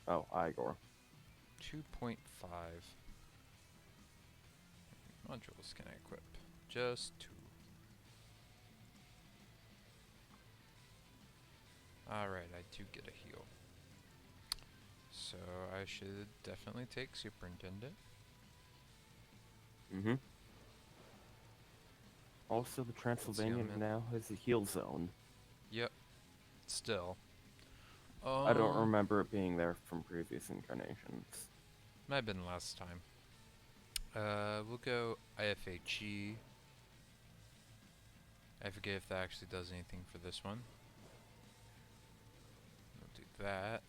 Oh, Igor. 2.5 modules can I equip? Just 2. Alright, I do get a heal. So I should definitely take Superintendent. Mm-hmm. Also, the Transylvania Concealment. now has a heal zone. Yep, still. I don't remember it being there from previous incarnations. Might have been last time. We'll go IFHE. I forget if that actually does anything for this one. We'll do that.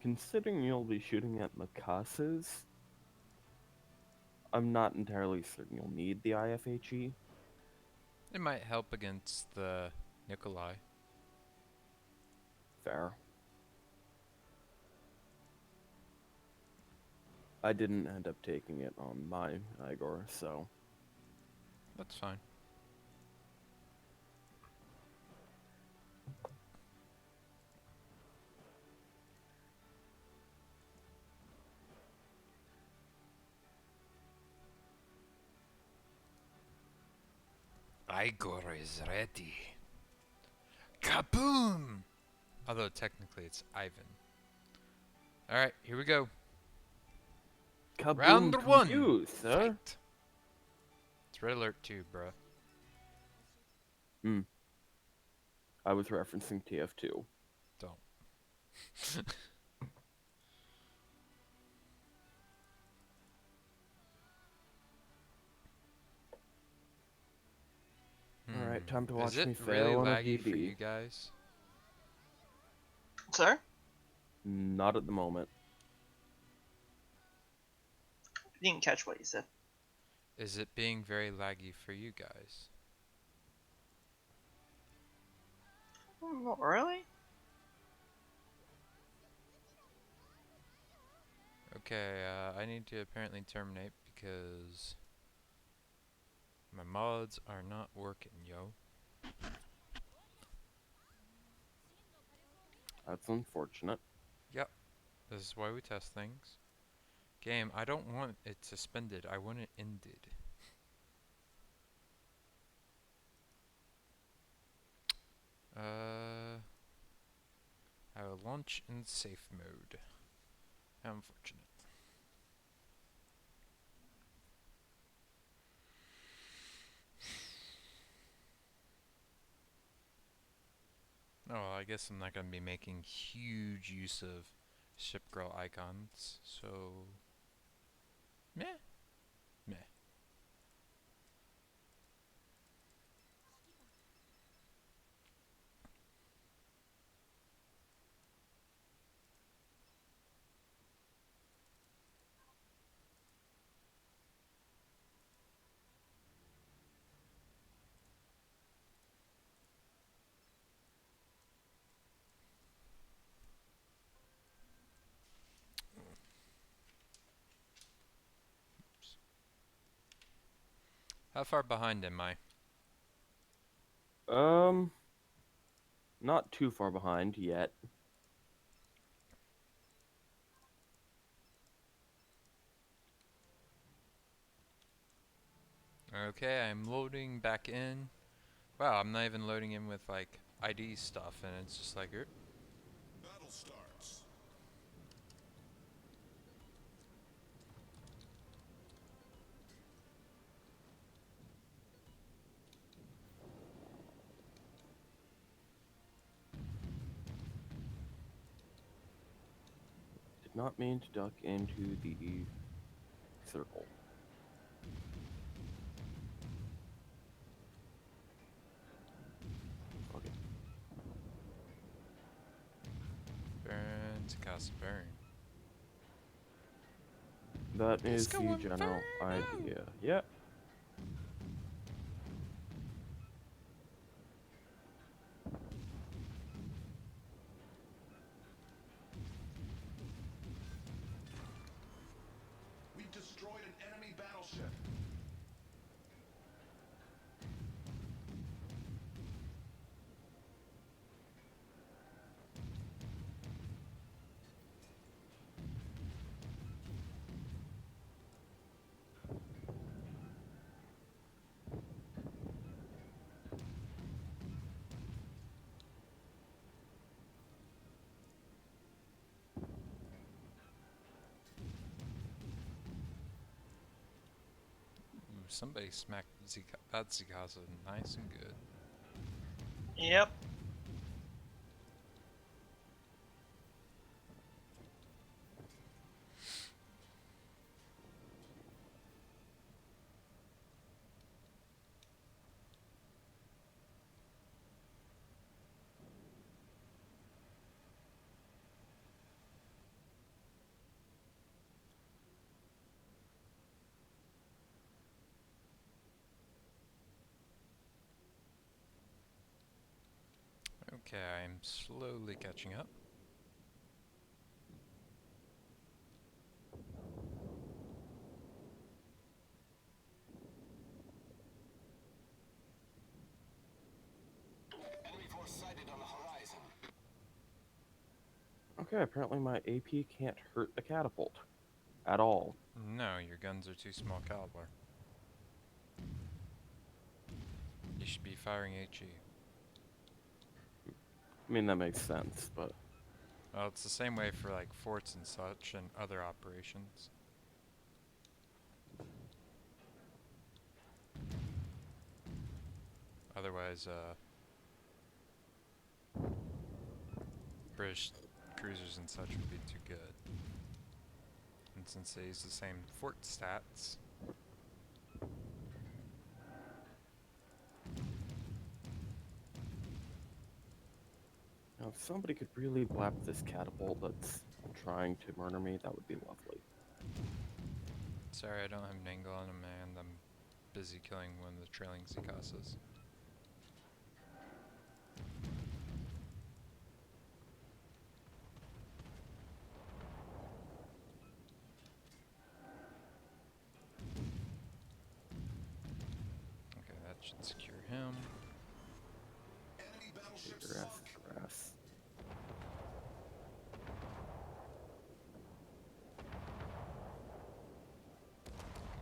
Considering you'll be shooting at Mikases, I'm not entirely certain you'll need the IFHE. It might help against the Nikolai. Fair. I didn't end up taking it on my Igor, so... That's fine. Igor is ready. Kaboom! Although technically it's Ivan. Alright, here we go. Kaboom Round to 1! you, sir! Fight! It's Red Alert 2, bruh. Hmm. I was referencing TF2. Don't. Alright, time to Is watch it me really fail on a laggy for you PB. guys? Sir? Not at the moment. I didn't catch what you said. Is it being very laggy for you guys? Not really? Okay, I need to apparently terminate because my mods are not working, yo. That's unfortunate. Yep, this is why we test things. Game, I don't want it suspended, I want it ended. I will launch in safe mode. How unfortunate. Oh, well, I guess I'm not going to be making huge use of ship girl icons, so meh, meh. How far behind am I? Um, not too far behind yet. Okay, I'm loading back in. Wow, I'm not even loading in with like ID stuff, and it's just like, Battle starts. Did not mean to duck into the circle. Okay. burn to cast burn. That is Disco the general Inferno! idea. Yep. We've destroyed battleship. Ooh, somebody smacked that Zikasa nice and good. Yep. Okay, I'm slowly catching up. Enemy force sighted on the horizon. Okay, apparently my AP can't hurt the catapult. At all. No, your guns are too small caliber. You should be firing HE. I mean, that makes sense, but... Well, it's the same way for like forts and such and other operations. Otherwise, British cruisers and such would be too good. And since they use the same fort stats, Now, if somebody could really blap this catapult that's trying to murder me, that would be lovely. sorry I don't have an angle on him and I'm busy killing one of the trailing Zikasas. Okay, that should secure him. Enemy battleship Grass, sunk. grass.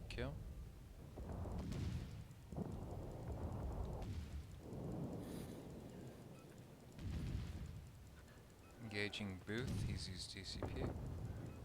Kill. Engaging Booth, he's used TCP. Enemy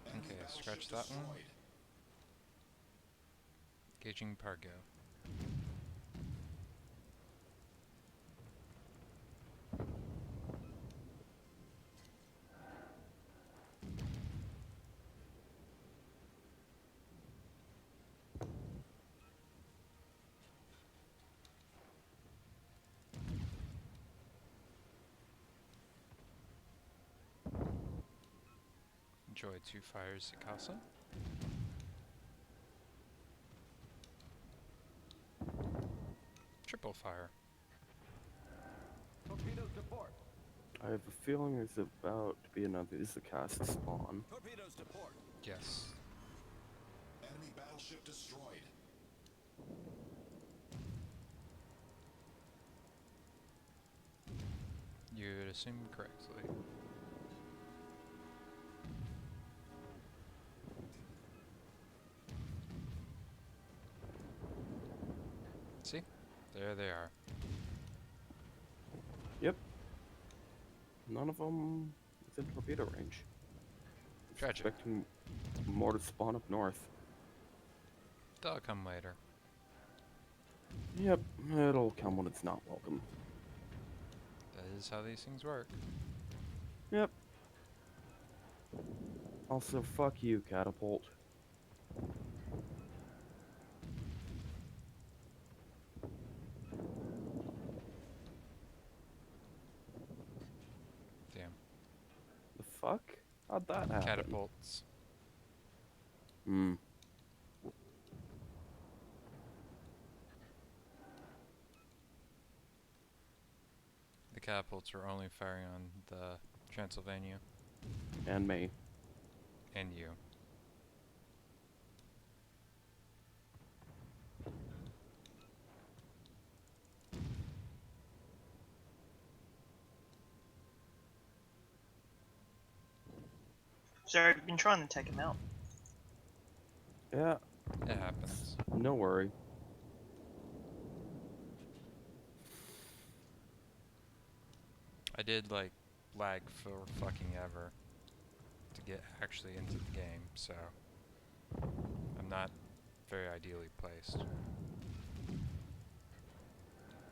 Okay, battleship scratch that one. destroyed. Engaging Pargo. Enjoy 2 fires Zikasa. Triple fire. Torpedoes to port. I have a feeling there's about to be another Zikasa spawn. Torpedoes to port. Yes. Enemy battleship destroyed. You would assume correctly. See? There they are. Yep. None of them within torpedo range. Tragic. Expecting more to spawn up north. They'll come later. Yep, it'll come when it's not welcome. That is how these things work. Yep. Also, fuck you, catapult. Damn. The fuck? How'd that happen? Catapults. Hmm. The catapults are only firing on the Transylvania And me. and you. Sorry, I've been trying to take him out. Yeah, It happens. no worry. I did like lag for fucking ever to get actually into the game, so I'm not very ideally placed.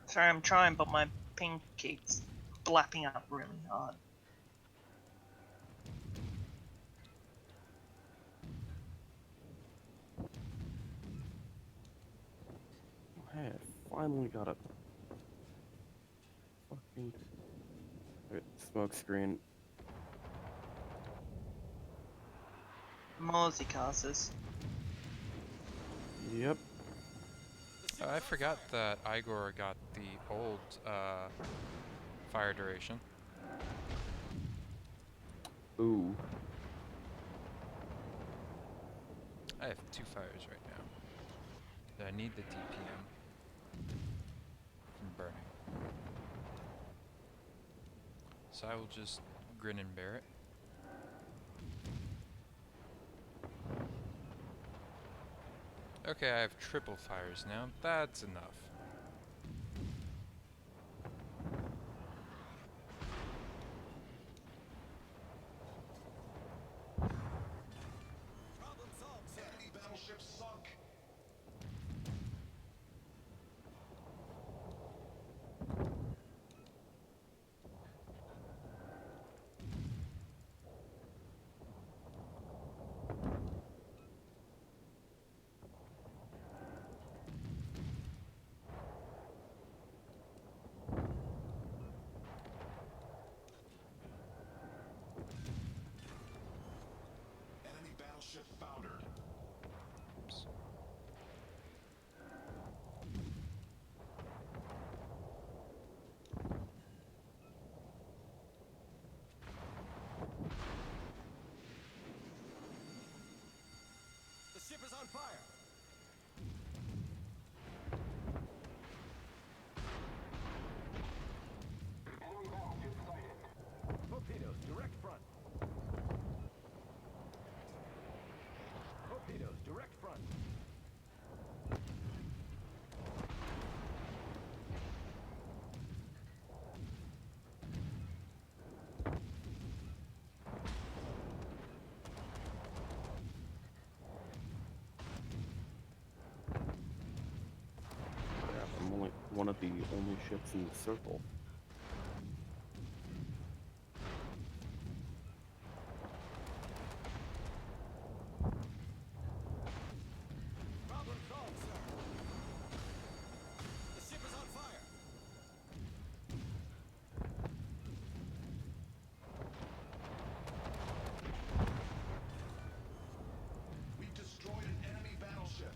Sorry, I'm trying, but my ping keeps blapping up really hard. Hey, I finally got a fucking smoke screen. Mozzie casters. Yep. Oh, I forgot that Igor got the old fire duration. Ooh. I have 2 fires right now. I need the DPM from burning. So I will just grin and bear it. Okay, I have triple fires now. That's enough. Problem solved, sir. Enemy battleship sunk. Enemy battleship foundered. Oops. The ship is on fire. Enemy battleship sighted. Torpedoes, direct front. Torpedoes, direct front. Yeah, I'm only one of the only ships in the circle. Problem solved, sir. The ship is on fire. We've destroyed an enemy battleship.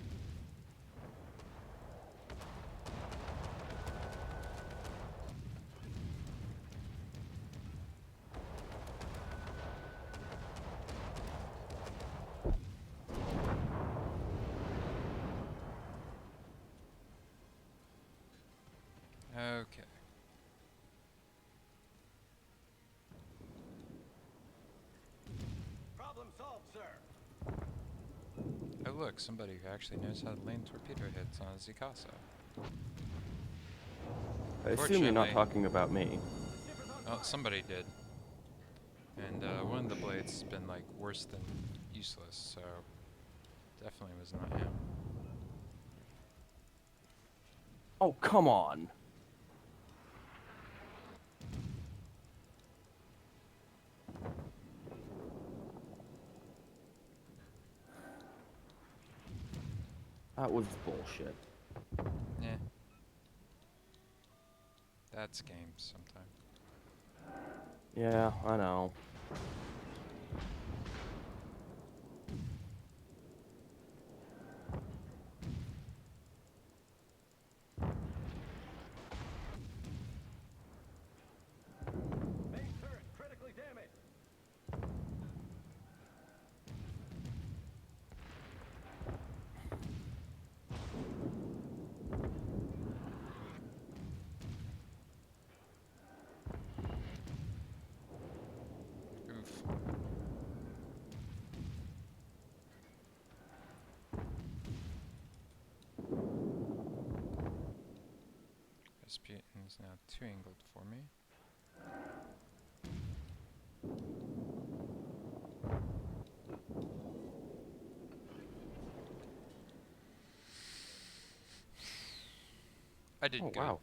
Okay. Problem solved, sir. Oh look, somebody who actually knows how to land torpedo hits on a Zikasa. I assume you're not Fortunately- talking about me. Oh, somebody did. And one of the blades has been like worse than useless, so definitely was not him. Oh, come on. That was bullshit. Yeah. That's games sometimes. Yeah, I know. Rasputin is now 2 angled for me. I did Oh good. wow.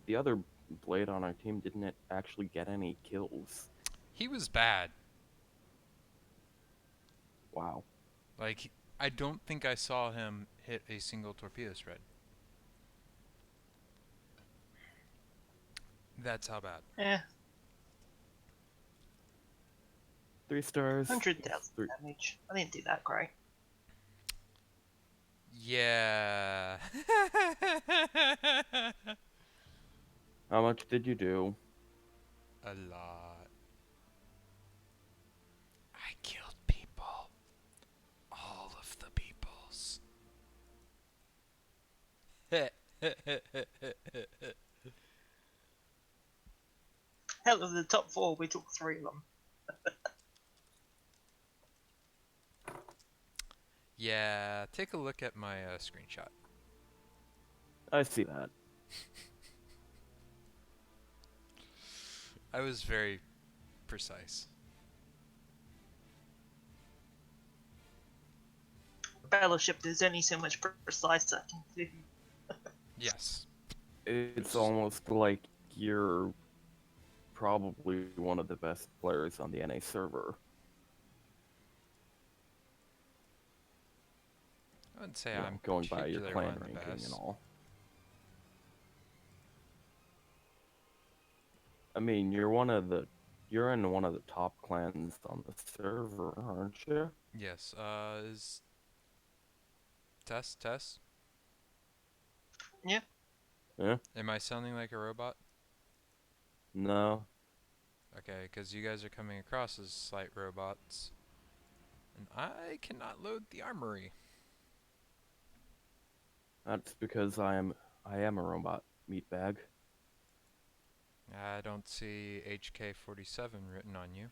The other blade on our team didn't actually get any kills. He was bad. Wow. Like, I don't think I saw him hit a single torpedo spread. That's how bad. Yeah, 3 stars. 100,000 Three. damage. I didn't do that great. Yeah. How much did you do? A lot. I killed people. All of the peoples. Hell, of the top 4, we took 3 of them. Yeah, take a look at my screenshot. I see that. I was very precise. Battleship, there's only so much precise I can do. Yes. It's almost like you're probably one of the best players on the NA server. I wouldn't say You know, I'm going by your particularly clan one of the ranking best. and all. I mean, you're in one of the top clans on the server, aren't you? Yes, is Tess? Yeah. Yeah? Am I sounding like a robot? No. Okay, because you guys are coming across as slight robots. And I cannot load the armory. That's because I am a robot meatbag. I don't see HK-47 written on you.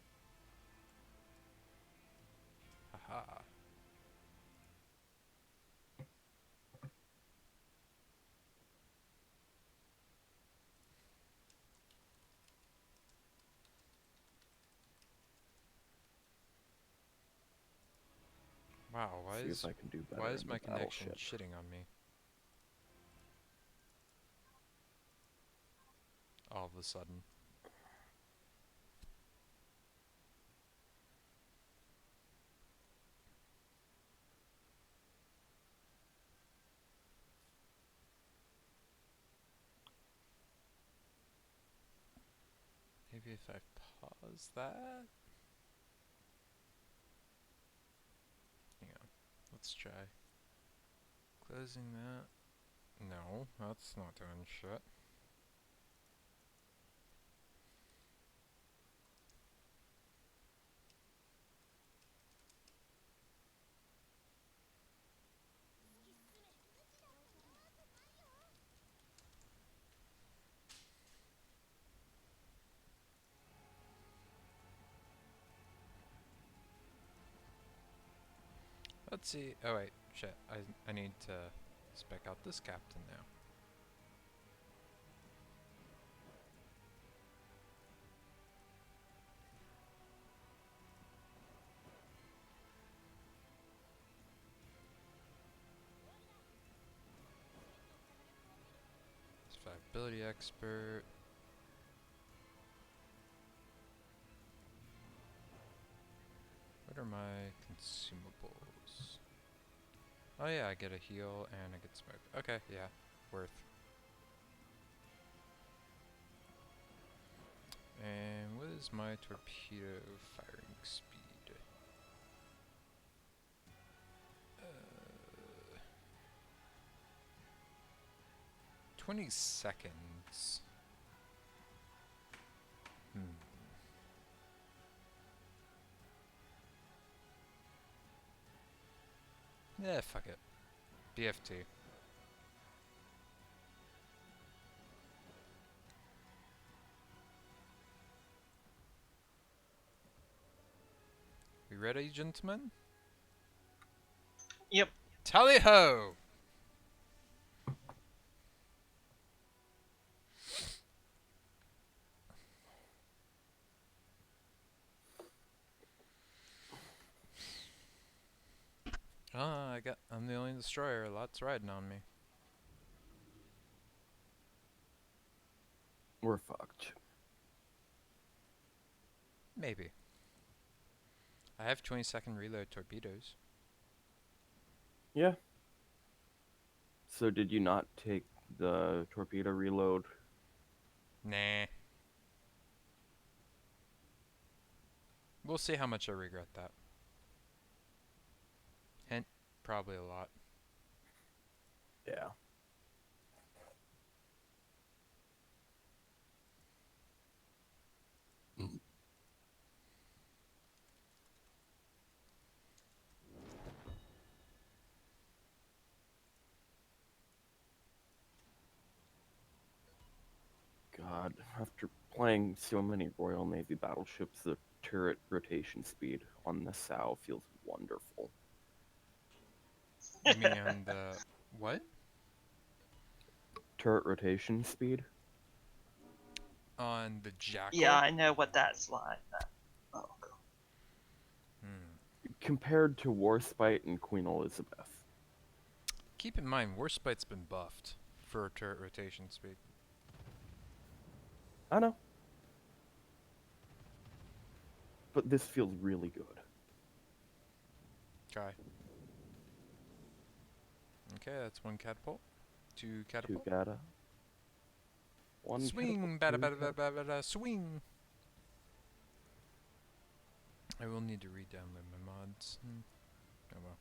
Haha. Wow, See if I can do better why in is the my connection battleship. shitting on me? All of a sudden. Maybe if I pause that? Hang on. Let's try. Closing that. No, that's not doing shit. Let's see. Oh wait, shit. I need to spec out this captain now. Survivability expert. What are my consumables? Oh yeah, I get a heal and I get smoke. Okay, yeah, worth. And what is my torpedo firing speed? 20 seconds. Yeah, fuck it. BFT. We ready, gentlemen? Yep. Tally ho! I'm the only destroyer. Lots riding on me. We're fucked. Maybe. I have 20-second reload torpedoes. Yeah. So did you not take the torpedo reload? Nah. We'll see how much I regret that. Hint, probably a lot. Yeah. God, after playing so many Royal Navy battleships, the turret rotation speed on the SOW feels wonderful. You mean on the what? Turret rotation speed? On the Jackal? Yeah, I know what that's like. Oh god. Hmm. Compared to Warspite and Queen Elizabeth. Keep in mind, Warspite's been buffed for turret rotation speed. I know. But this feels really good. Try. Okay, that's one catapult. Two Two catapult. gata. One Swing! catapult, Bada two bada catapult. bada bada swing! I will need to re-download my mods. Oh well.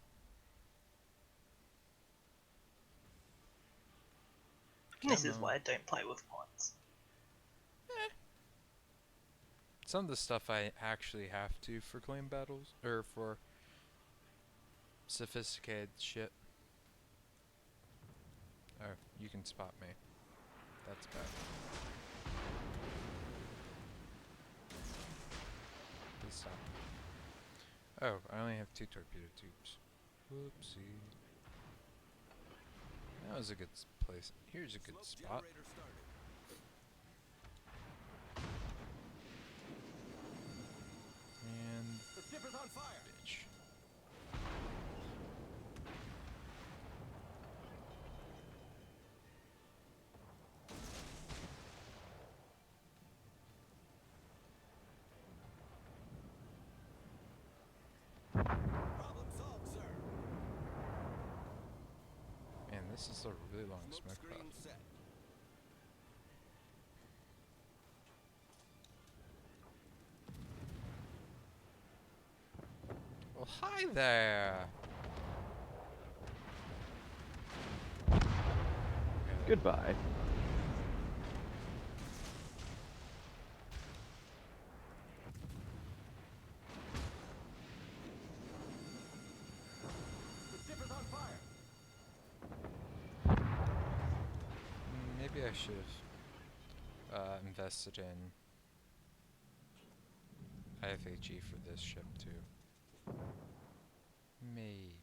This is Come why on. I don't play with mods. Some of the stuff I actually have to for claim battles, or for sophisticated shit. Oh, you can spot me. That's bad. Please stop. Oh, I only have 2 torpedo tubes. Whoopsie. That was a good place. Here's a good Smoke spot. generator started. And The skipper's on fire. bitch. Problem solved, sir. Man, this is a really long Smoke smoke screen path. set. Well, hi there. Goodbye. The skipper's on fire. Maybe I should have invested in IFHE for this ship too. Maybe.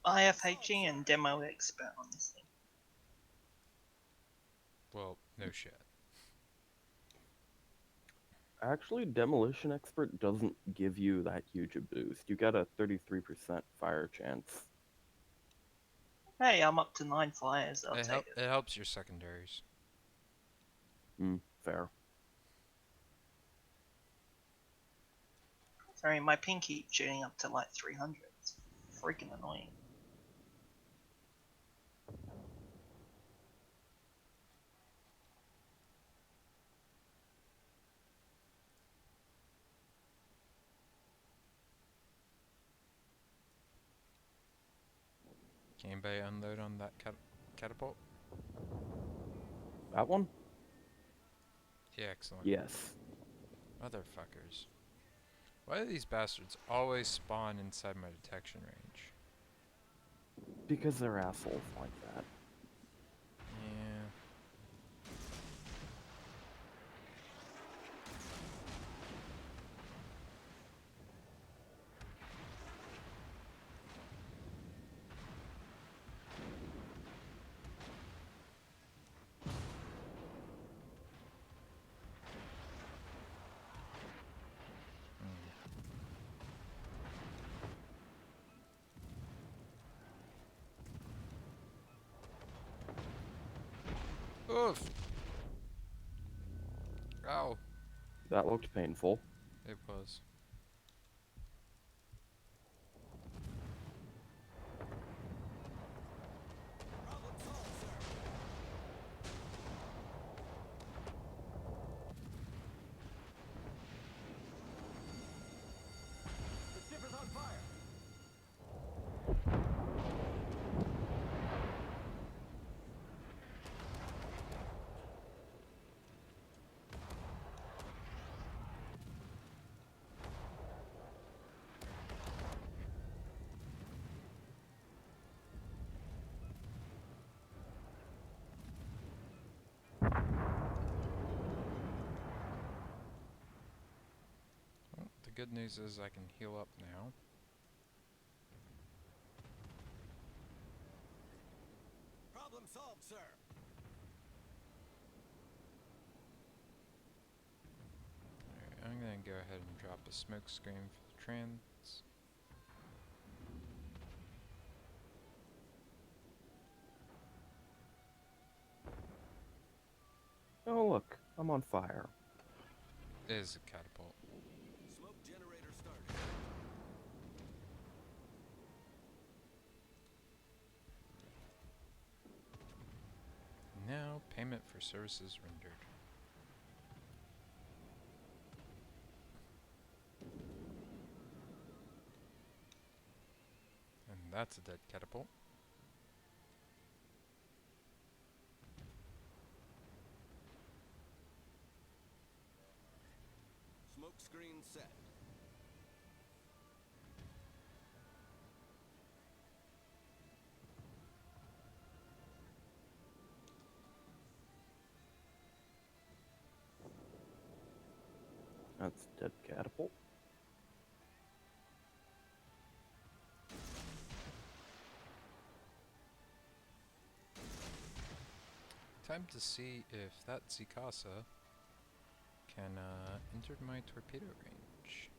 IFHE and Demo Expert on this thing. Well, no shit. Actually, Demolition Expert doesn't give you that huge a boost. You get a 33% fire chance. Hey, I'm up to 9 flyers. I'll take it. It helps your secondaries. Fair. Sorry, my ping keeps shooting up to like 300. It's freaking annoying. Can anybody unload on that catapult? That one? Yeah, excellent. Yes. Motherfuckers. Why do these bastards always spawn inside my detection range? Because they're assholes like that. Yeah. Oof! Ow! That looked painful. It was. Problem solved, sir. The ship is on fire. Well, the good news is I can heal up now. Problem solved, sir. Alright, I'm gonna go ahead and drop a smoke screen for the trans. Oh look, I'm on fire. It is a catapult. Smoke generator started. Now, payment for services rendered. And that's a dead catapult. Smoke screen set. That's dead catapult. Time to see if that Zikasa can enter my torpedo range.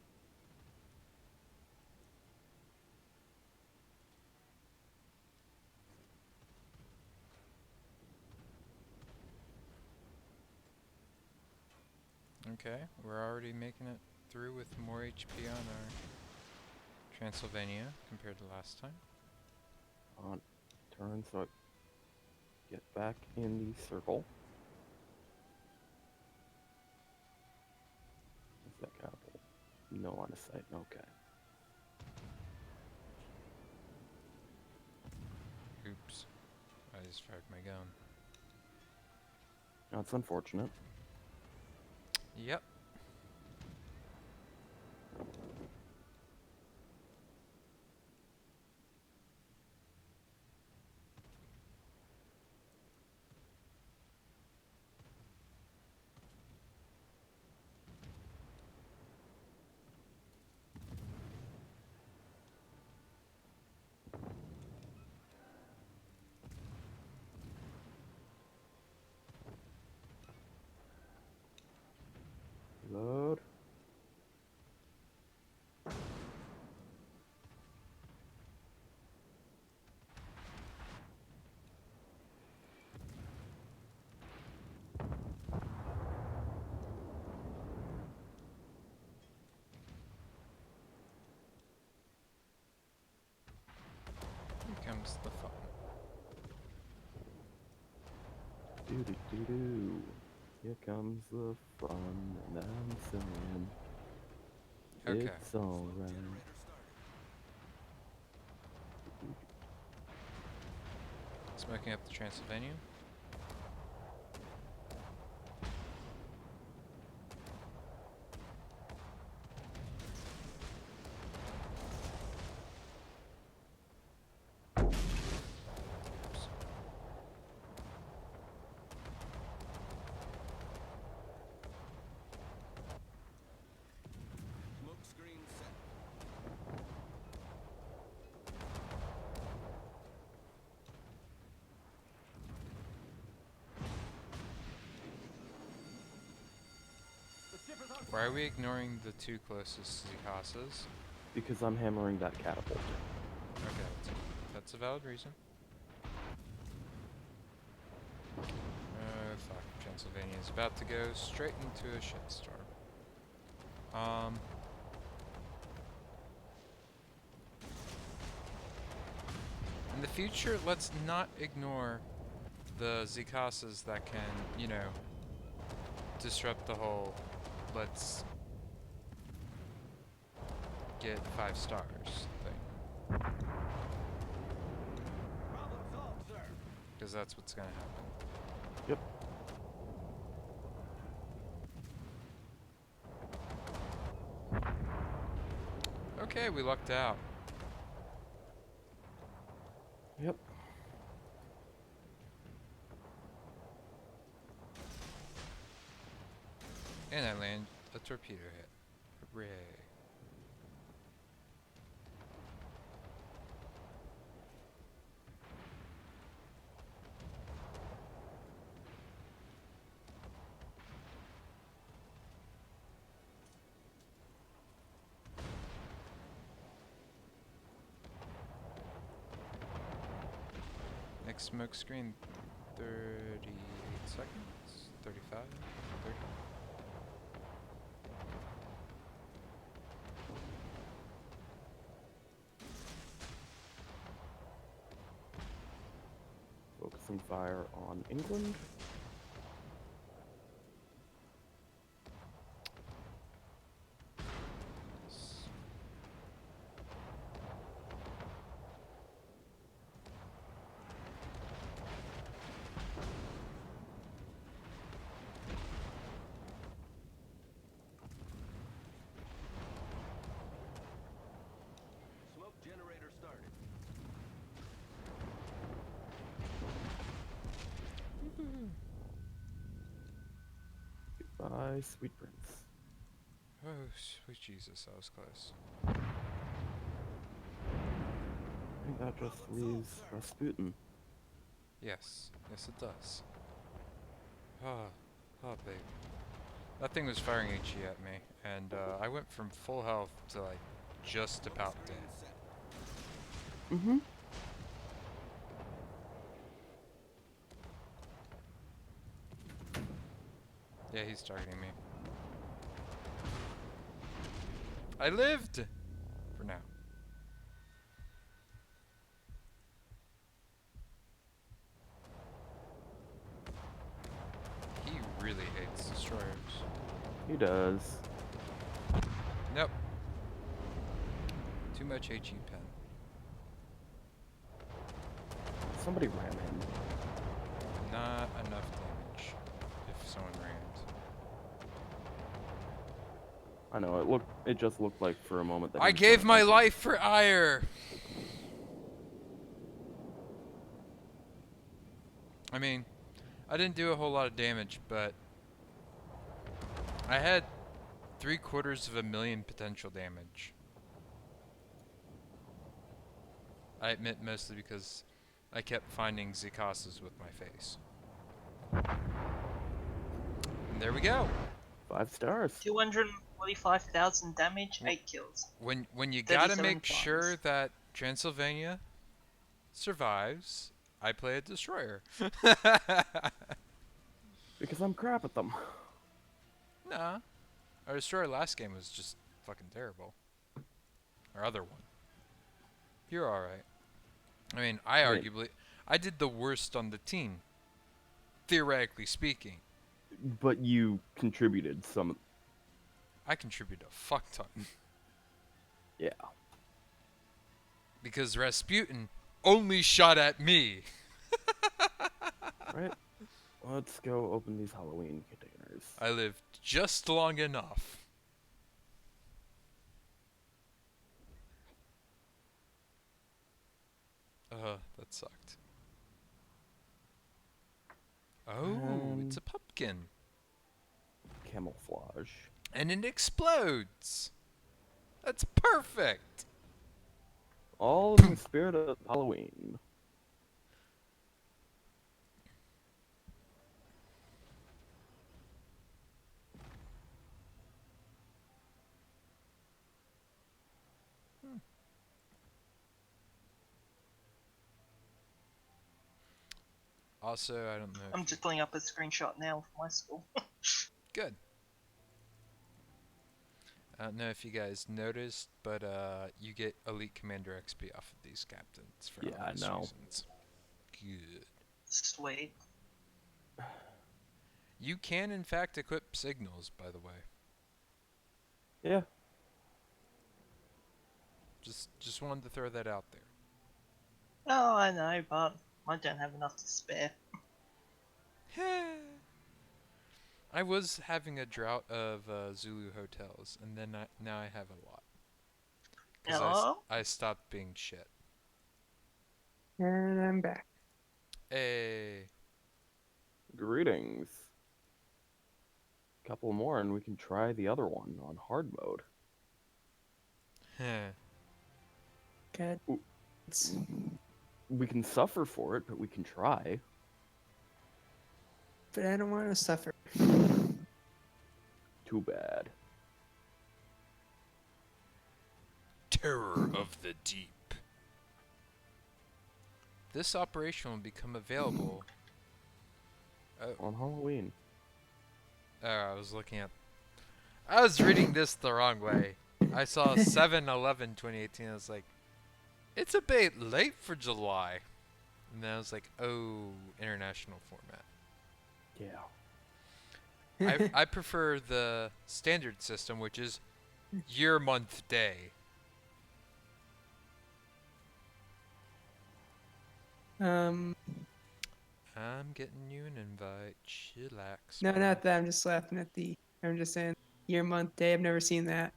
Okay, we're already making it through with more HP on our Transylvania compared to last time. On turn so I get back in the circle. What's that catapult? No line of sight. Okay. Oops, I just fired my gun. That's unfortunate. Yep. Load. Here comes the fun. Doo doo doo doo. Here comes the fun, and I'm saying Okay. it's Smoke alright. generator started. Smoking up the Transylvania. Oops. Smoke screen set. The ship is on Why fire. are we ignoring the two closest Zikasas? Because I'm hammering that catapult. Okay, that's a valid reason. Transylvania is about to go straight into a shitstorm. In the future, let's not ignore the Zikasas that can, you know, disrupt the whole let's get 5 stars thing. Problem solved, sir. Because that's what's gonna happen. Yep. Okay, we lucked out. Yep. And I land a torpedo hit. Hooray. Next smoke screen, 38 seconds, 35, 30. Focusing fire on England. Smoke generator started. Goodbye, sweet prince. Oh, sweet Jesus, that was close. I think that just leaves Rasputin. Yes, yes it does. Oh, oh baby. That thing was firing HE at me, and I went from full health to like just about dead. Screen set. Mm-hmm. Yeah, he's targeting me. I lived! For now. He really hates destroyers. He does. Nope. Too much HE pen. Somebody ran him. Not enough damage if someone rammed. I know, it just looked like for a moment that I he was gave gonna my come. life for ire! I mean, I didn't do a whole lot of damage, but I had 750,000 potential damage. I admit mostly because I kept finding Zikasas with my face. And there we go. 5 stars. 245,000 damage, 8 kills. When you gotta 37 make sure times. that Transylvania survives, I play a destroyer. Because I'm crap at them. Nah. Our destroyer last game was just fucking terrible. Our other one. You're alright. I mean, Right. I did the worst on the team. Theoretically speaking. But you contributed some. I contribute a fuck ton. Yeah. Because Rasputin only shot at me. Right? Let's go open these Halloween containers. I lived just long enough. That sucked. Oh, it's a pumpkin. Camouflage. And it explodes. That's perfect. All in the spirit of Halloween. Also, I don't know I'm if you... just pulling up a screenshot now of my school. Good. I don't know if you guys noticed, but you get Elite Commander XP off of these captains for Yeah, I obvious know. reasons. Good. Sweet. You can, in fact, equip signals, by the way. Yeah. Just wanted to throw that out there. Oh, I know, but I don't have enough to spare. I was having a drought of Zulu hotels, and then now I have a lot. Because Oh, I stopped being shit. And I'm back. Hey. Greetings. Couple more and we can try the other one on hard mode. Heh. Good. Ooh. We can suffer for it, but we can try. But I don't want to suffer. Too bad. Terror of the Deep. This operation will become available. On Halloween. I was looking at. I was reading this the wrong way. I saw 7/11/2018. I was like, it's a bit late for July. And then I was like, oh, international format. Yeah. I prefer the standard system, which is year, month, day. Um, I'm getting you an invite. Chillax. no, bro. not that. I'm just laughing at the. I'm just saying year, month, day. I've never seen that.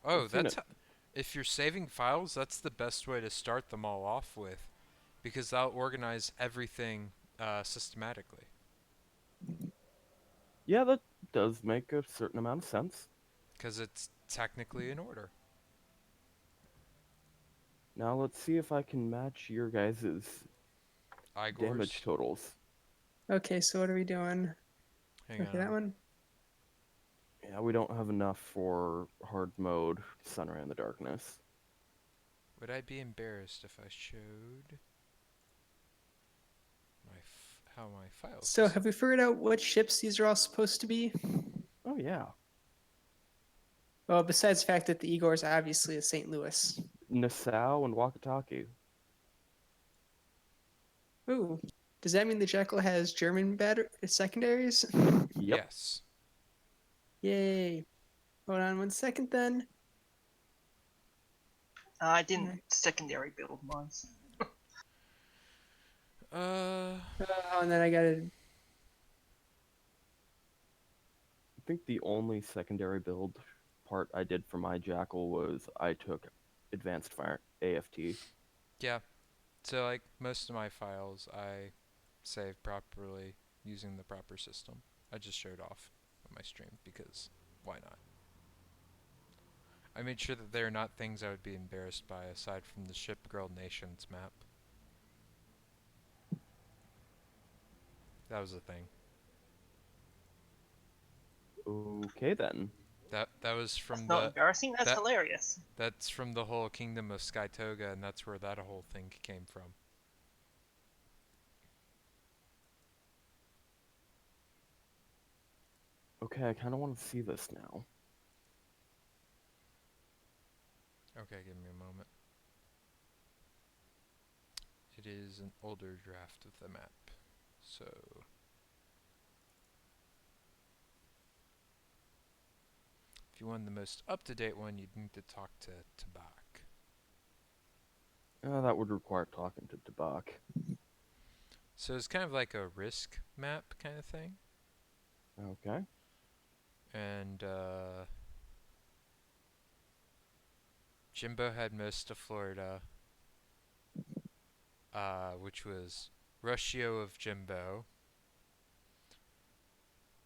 Oh, I've seen that's it. if you're saving files, that's the best way to start them all off with, because that'll organize everything systematically. Yeah, that does make a certain amount of sense. Because it's technically in order. Now let's see if I can match your guys' Igor's. damage totals. Okay, so what are we doing? Hang Okay, that on. one. Yeah, we don't have enough for hard mode Sunray in the Darkness. Would I be embarrassed if I showed how my files? So have we figured out what ships these are all supposed to be? Oh yeah. Well, besides the fact that the Igor is obviously a St. Louis. Nassau and Wakataki. Ooh, does that mean the Jekyll has German secondaries? Yep. Yes. Yay! Hold on 1 second then. I didn't secondary build mine. Uh. And then I gotta. I think the only secondary build part I did for my Jackal was I took Advanced Fire AFT. Yeah. So like most of my files, I save properly using the proper system. I just showed off on my stream because why not? I made sure that they're not things I would be embarrassed by aside from the Ship Girl Nations map. That was a thing. Okay then. That was from That's not the embarrassing, that's that- hilarious. that's from the whole Kingdom of Skytoga, and that's where that whole thing came from. Okay, I kind of want to see this now. Okay, give me a moment. It is an older draft of the map, so if you want the most up-to-date one, you'd need to talk to Tabak. That would require talking to Tabak. So it's kind of like a risk map kind of thing, Okay. and Jimbo had most of Florida, which was Rushio of Jimbo.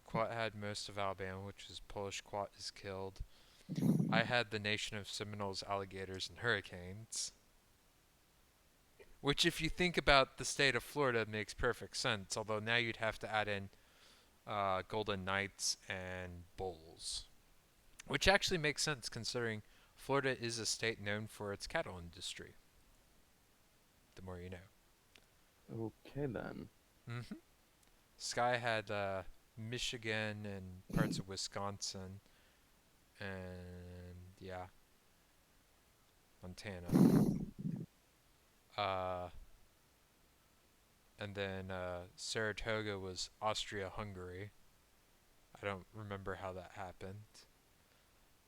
Quat had most of Alabama, which was Polish Quat is killed. I had the nation of Seminoles, alligators, and hurricanes. Which, if you think about the state of Florida, makes perfect sense. Although now you'd have to add in Golden Knights and Bulls. Which actually makes sense considering Florida is a state known for its cattle industry. The more you know. Okay then. Mm-hmm. Sky had Michigan and parts of Wisconsin, and yeah, Montana. Uh, and then Saratoga was Austria-Hungary. I don't remember how that happened.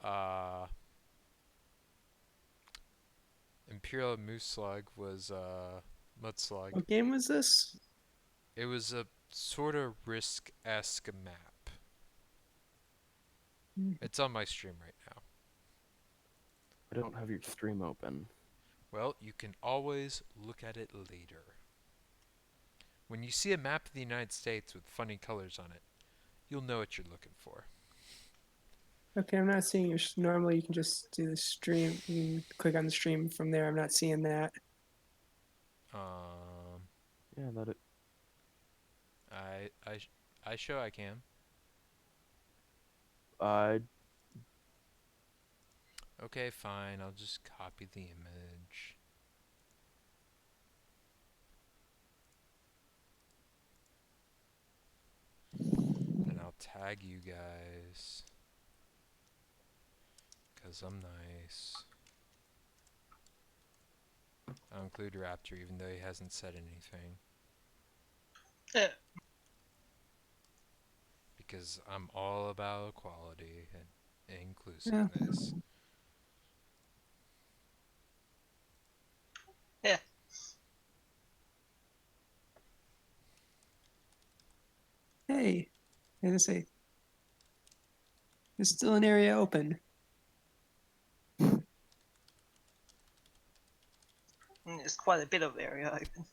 Uh, Imperial Moose Slug was Mudslug. What game was this? It was a sort of Risk-esque map. It's on my stream right now. I don't have your stream open. Well, you can always look at it later. When you see a map of the United States with funny colors on it, you'll know what you're looking for. Okay, I'm not seeing your. Normally, you can just do the stream. You can click on the stream from there. I'm not seeing that. Yeah, that it. I show I can. I Okay, fine. I'll just copy the image. And I'll tag you guys. 'Cause I'm nice. I'll include Raptor even though he hasn't said anything. Yeah. Because I'm all about equality and inclusiveness. Yeah. Hey, as I say, there's still an area open. There's quite a bit of area open.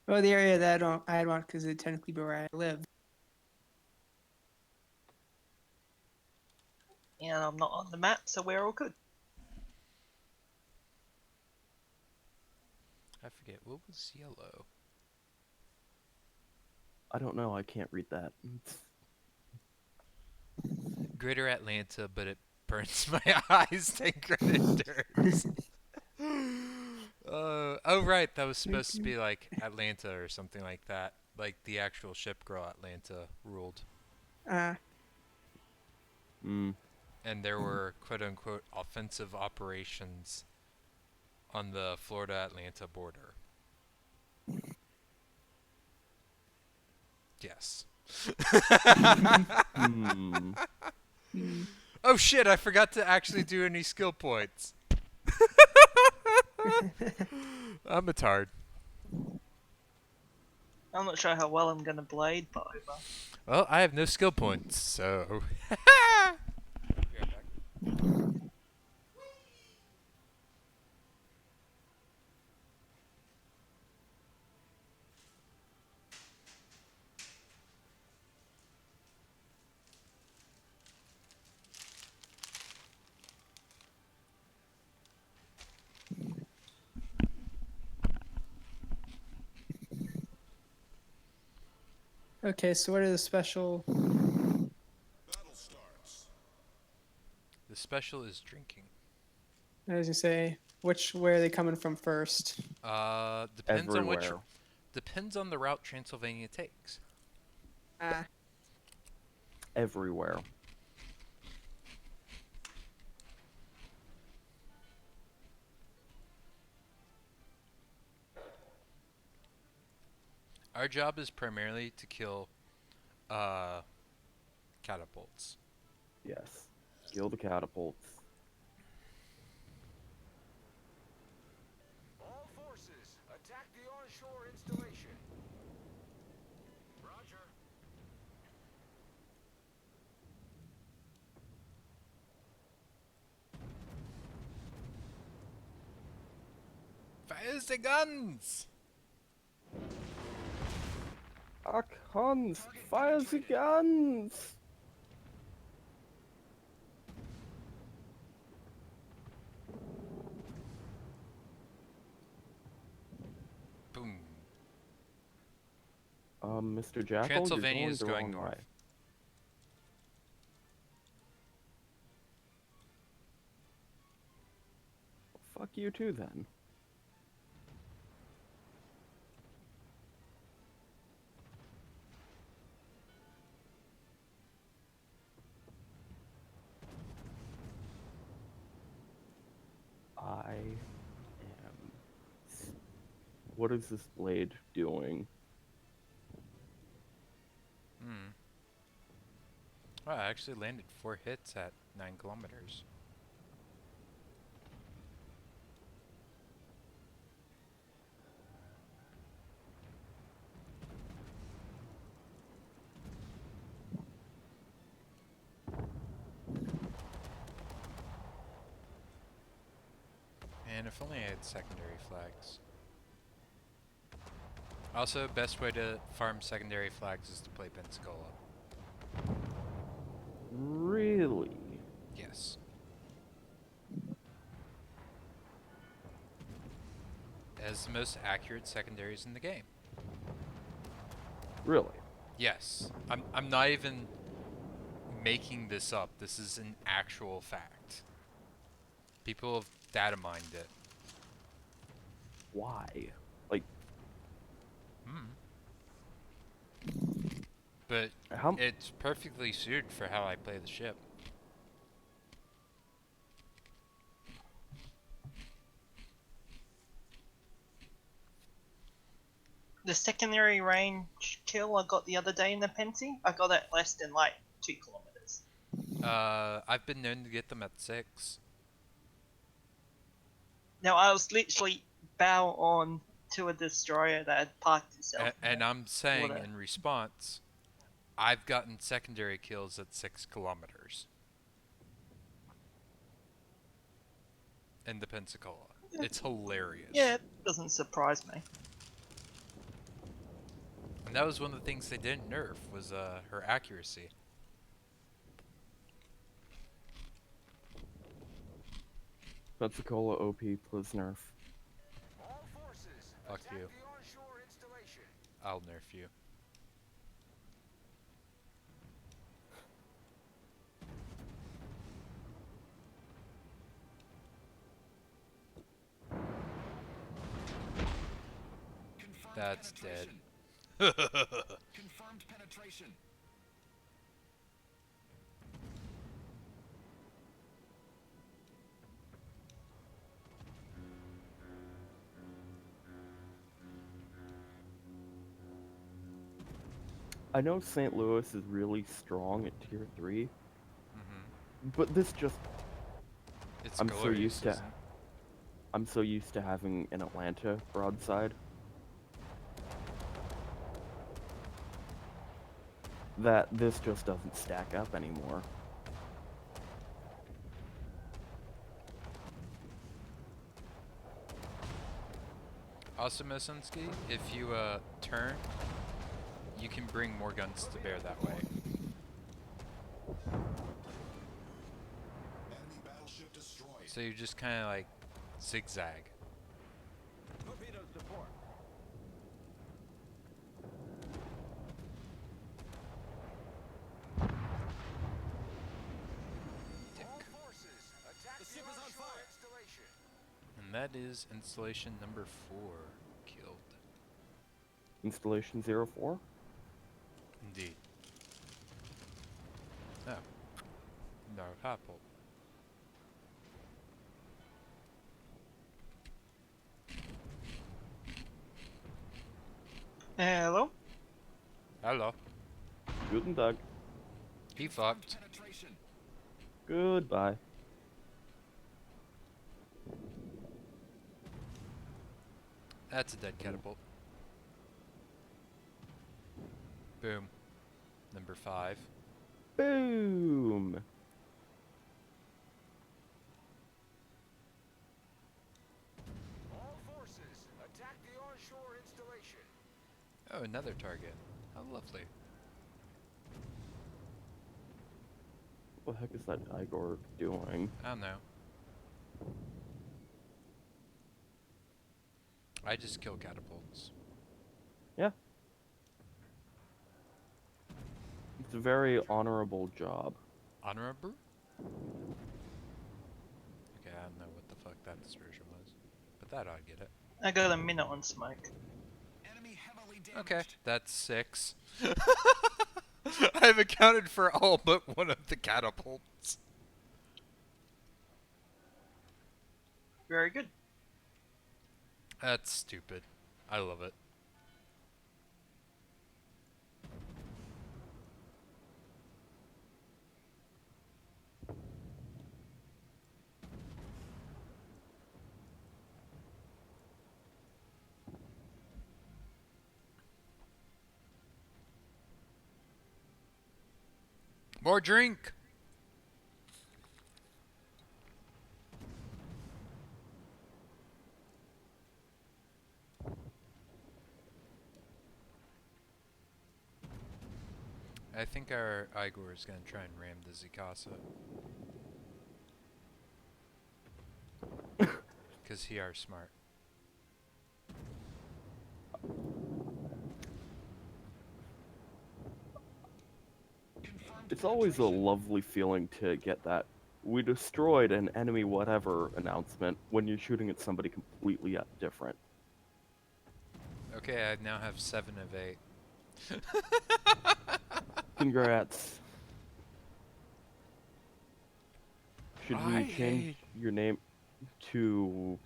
Well, the area that I want because it technically be where I live. And I'm not on the map, so we're all good. I forget, what was yellow? I don't know. I can't read that. Greater Atlanta, but it burns my eyes than Predators. Oh right, that was supposed to be like Atlanta or something like that. Like the actual ship girl Atlanta ruled. Hmm. And there were quote unquote offensive operations on the Florida Atlanta border. Yes. Hmm. Oh shit, I forgot to actually do any skill points. I'm a tard. I'm not sure how well I'm gonna blade, but Well, I have no skill points, so. Okay, so what are the special? The special is drinking. I was gonna say, where are they coming from first? Depends on which. Everywhere. Depends on the route Transylvania takes. Everywhere. Our job is primarily to kill catapults. Yes. Kill the catapults. All forces, attack the onshore installation. Roger. Fire the guns! Hans, fire the guns! Boom. Mr. Jackal, Transylvania you're is going going the wrong north. way. fuck you too then. I am. What is this blade doing? Hmm. Oh, I actually landed 4 hits at 9 kilometers. And if only I had secondary flags. Also, best way to farm secondary flags is to play Pensacola. Really? Yes. It has the most accurate secondaries in the game. Really? Yes. I'm not even making this up. This is an actual fact. People have data mined it. Why? Like, Hmm. But how? it's perfectly suited for how I play the ship. The secondary range kill I got the other day in the Pensy, I got it less than like 2 kilometers. I've been known to get them at 6. Now I was literally bow on to a destroyer that had parked itself. And I'm saying water. in response, I've gotten secondary kills at 6 kilometers. In the Pensacola. It's hilarious. Yeah, it doesn't surprise me. And that was one of the things they didn't nerf, was her accuracy. Pensacola OP plus nerf. All forces, Fuck attack you. the onshore installation. I'll nerf you. Confirmed That's dead. penetration. Confirmed penetration. I know St. Louis is really strong at tier 3, Mm-hmm. but this just It's I'm glorious, so used to isn't it? I'm so used to having an Atlanta broadside that this just doesn't stack up anymore. Also, Mosinski, if you turn, you can bring more guns to bear that way. Enemy battleship destroyed. So you just kind of like zigzag. Torpedo support. Dick. All forces, attack The the ship is on onshore fire. installation. And that is installation number 4 killed. Installation 04? Indeed. Oh. No, Apple. Hello? Hello. Guten Tag. He fucked. Penetration. Goodbye. That's a dead catapult. Boom. Number 5. Boom! All forces, attack the onshore installation. Oh, another target. How lovely. What the heck is that Igor doing? I don't know. I just kill catapults. Yeah. It's a very honorable job. Honorable? Okay, I don't know what the fuck that dispersion That ought to get it. I got a minute on smoke. Enemy heavily damaged. Okay, that's 6. I've accounted for all but one of the catapults. Very good. That's stupid. I love it. More drink! I think our Igor is going to try and ram the Zikasa. Because he are smart. It's always a lovely feeling to get that "we destroyed an enemy whatever" announcement when you're shooting at somebody completely different. Okay, I now have 7 of 8. Congrats. Should we I change hate- your name to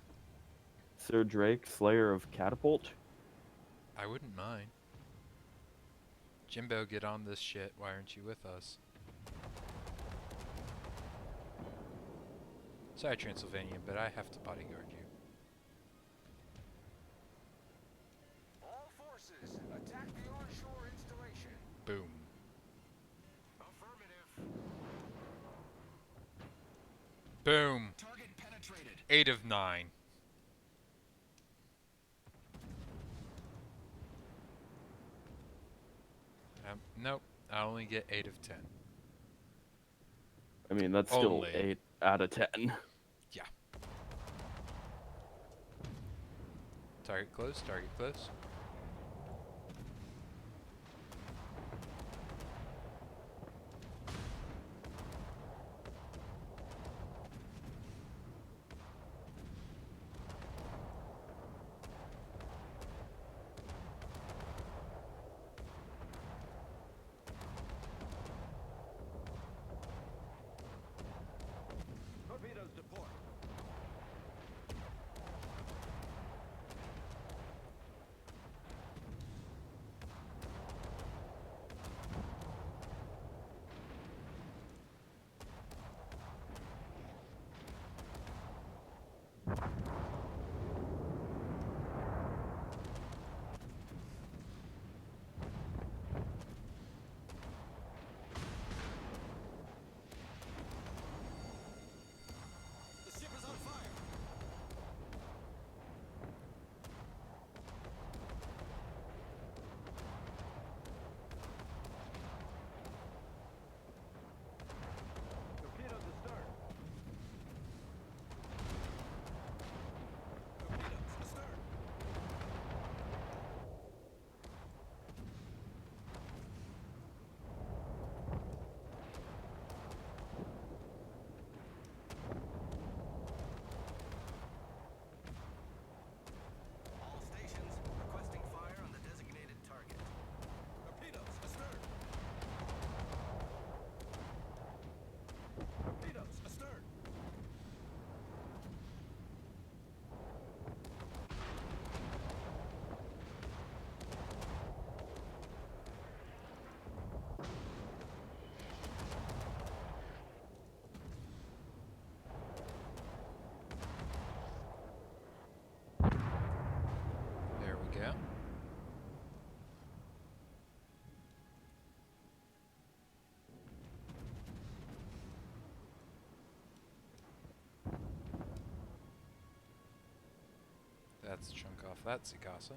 Sir Drake, Slayer of Catapult? I wouldn't mind. Jimbo, get on this shit. Why aren't you with us? Sorry, Transylvania, but I have to bodyguard you. All forces, attack the onshore installation. Boom. Affirmative. Boom. Target penetrated. 8 of 9. Nope. I only get 8 of 10. I mean, that's still Only. 8 out of 10. Yeah. Target close, target close. Torpedoes deployed. The ship is on fire. Torpedoes astern. Torpedoes astern. All stations requesting fire on the designated target. Torpedoes astern. Torpedoes astern. There we go. That's a chunk off that Zikasa.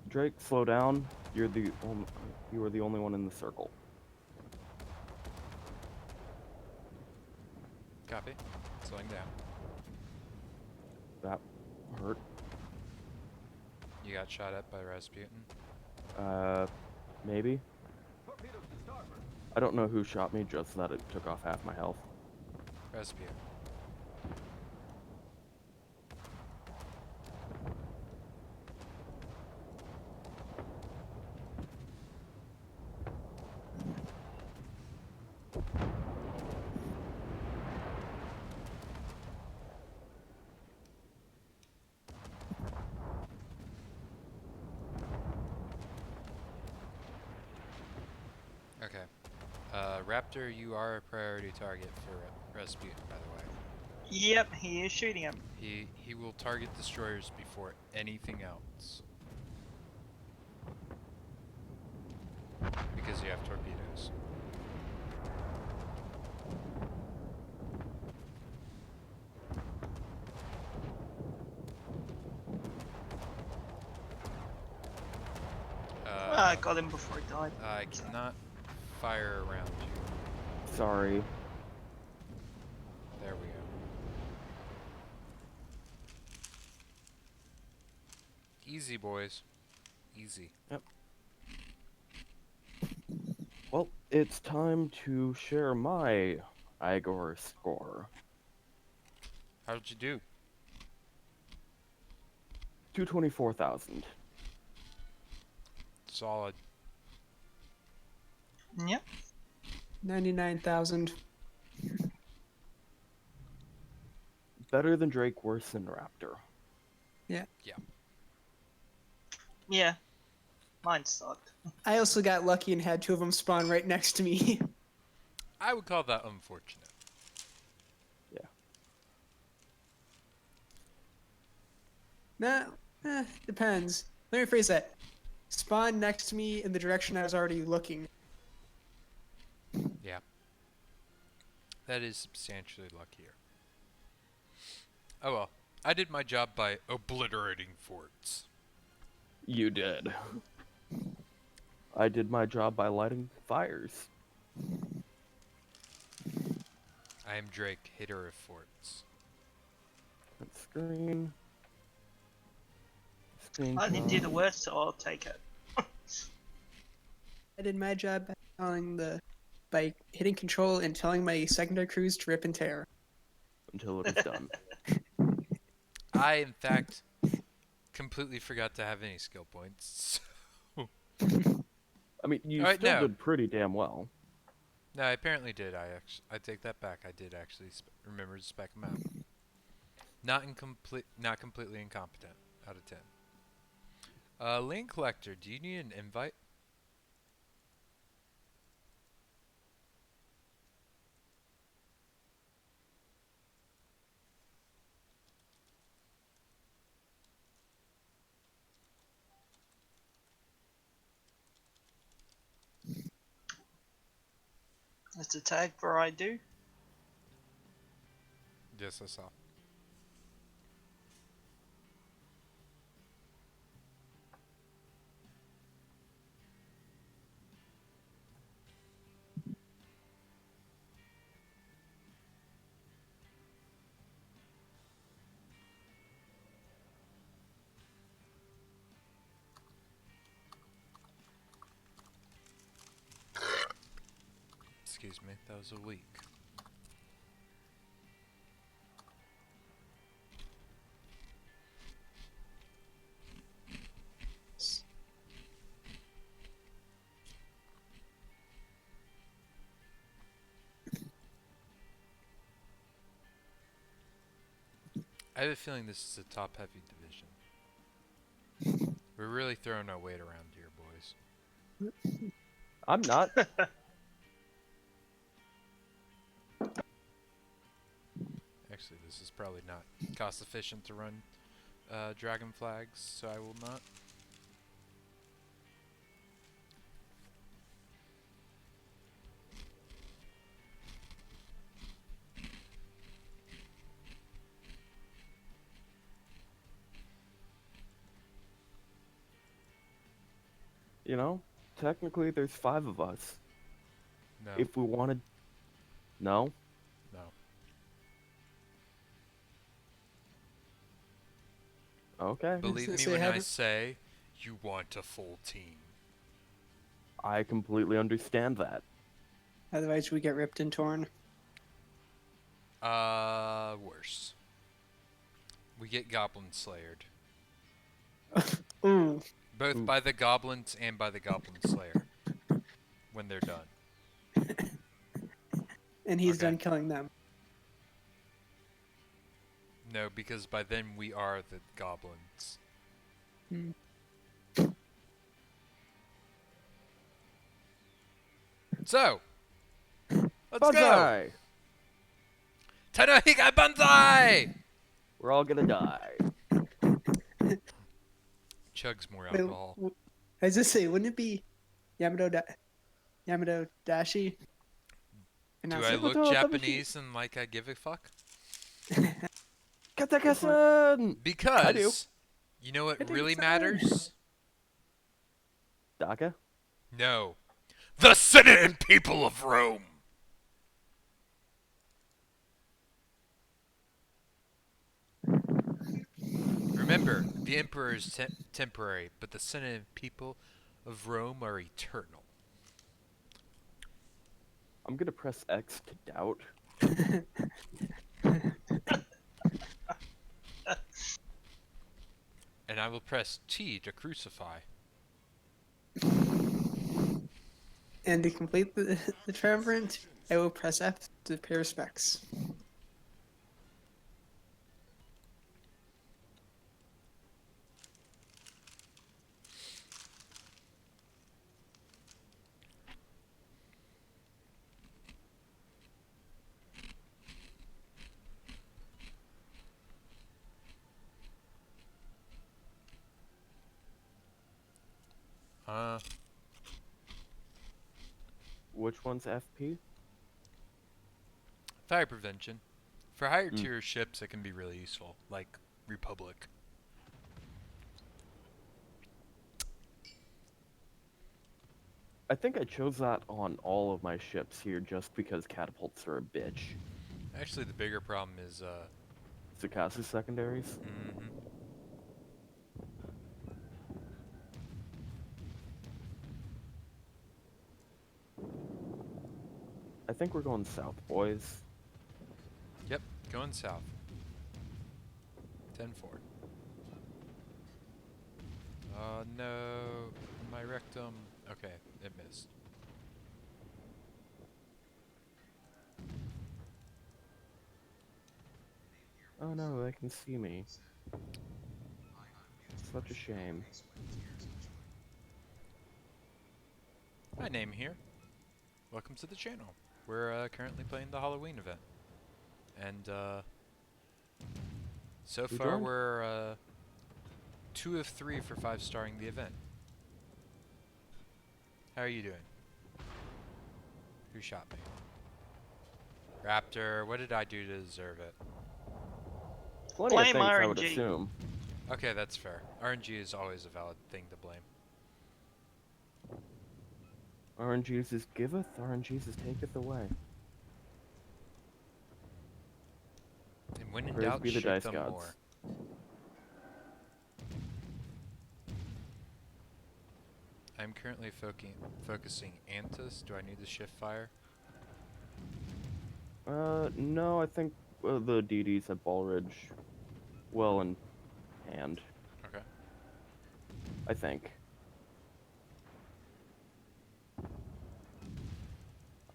Drake, slow down. You are the only one in the circle. Copy. Slowing down. hurt. You got shot at by Rasputin? Maybe. Torpedoes to starboard. I don't know who shot me, just that it took off half my health. Rasputin. Okay. Raptor, you are a priority target for Rasputin, by the way. Yep, he is shooting him. He will target destroyers before anything else. Because you have torpedoes. I got him before he died. I cannot fire around you. Sorry. There we go. Easy, boys. Easy. Well, it's time to share my Igor score. How did you do? 224,000. Solid. Yep. 99,000. Better than Drake, worse than Raptor. Yeah. Mine sucked. I also got lucky and had two of them spawn right next to me. I would call that unfortunate. Nah, depends. Let me rephrase that. Spawn next to me in the direction I was already looking. Yeah. That is substantially luckier. Oh well. I did my job by obliterating forts. You did. I did my job by lighting fires. I am Drake, hitter of forts. That screen. I didn't do the worst, so I'll take it. I did my job by hitting control and telling my secondary crews to rip and tear. Until it was done. I, in fact, completely forgot to have any skill points. I mean, you Alright, still no. did pretty damn well. No, I apparently did. I take that back. I did actually remember to spec them out. Not completely incompetent. Out of 10. Lane collector, do you need an invite? It's a tag for I do. Yes, I saw. Excuse me, that was a leak. I have a feeling this is a top-heavy division. We're really throwing our weight around here, boys. I'm not. Actually, this is probably not cost efficient to run dragon flags, so I will not. You know, technically there's 5 of us. No, If we wanted... No? no. Okay. Believe me Say when I haven't- say you want a full team. I completely understand that. Otherwise, we get ripped and torn. Worse. We get goblin slayered. Ooh. Both Oof. by the goblins and by the goblin slayer. When they're done. And he's Okay. done killing them. No, because by then we are the goblins. Hmm. So, let's go! Banzai! Tanohika Banzai! We're all gonna die. Chugs more Wait, alcohol. I was just say, wouldn't it be Yamado Dashi? And Do was I like, look Sabotage, Japanese and like I give a fuck? Katakesen! Because, you know what I think really it's matters? Daka? No. The Senate and people of Rome! Remember, the Emperor is temporary, but the Senate and people of Rome are eternal. I'm gonna press X to doubt. And I will press T to crucify. And to complete the triumvirate, I will press F to pay respects. Which one's FP? Fire prevention. For higher Hmm. tier ships, it can be really useful, like Republic. I think I chose that on all of my ships here just because catapults are a bitch. Actually, the bigger problem is, Tsukasa secondaries? I think we're going south, boys. Yep, going south. 10-4. Oh no, my rectum. Okay, it missed. Oh no, they can see me. Such a shame. Hi, Name here. Welcome to the channel. We're currently playing the Halloween event. And, so Who far joined? we're, 2 of 3 for 5-starring the event. How are you doing? Who shot me? Raptor, what did I do to deserve it? Plenty of Blame things I would RNG. assume. Okay, that's fair. RNG is always a valid thing to blame. RNG's is giveth, RNG's is taketh away. And when in Praise doubt, be the shoot dice them gods. more. I'm currently focusing Antis. Do I need to shift fire? No, I think the DDs at Ballridge well in hand. Okay. I think.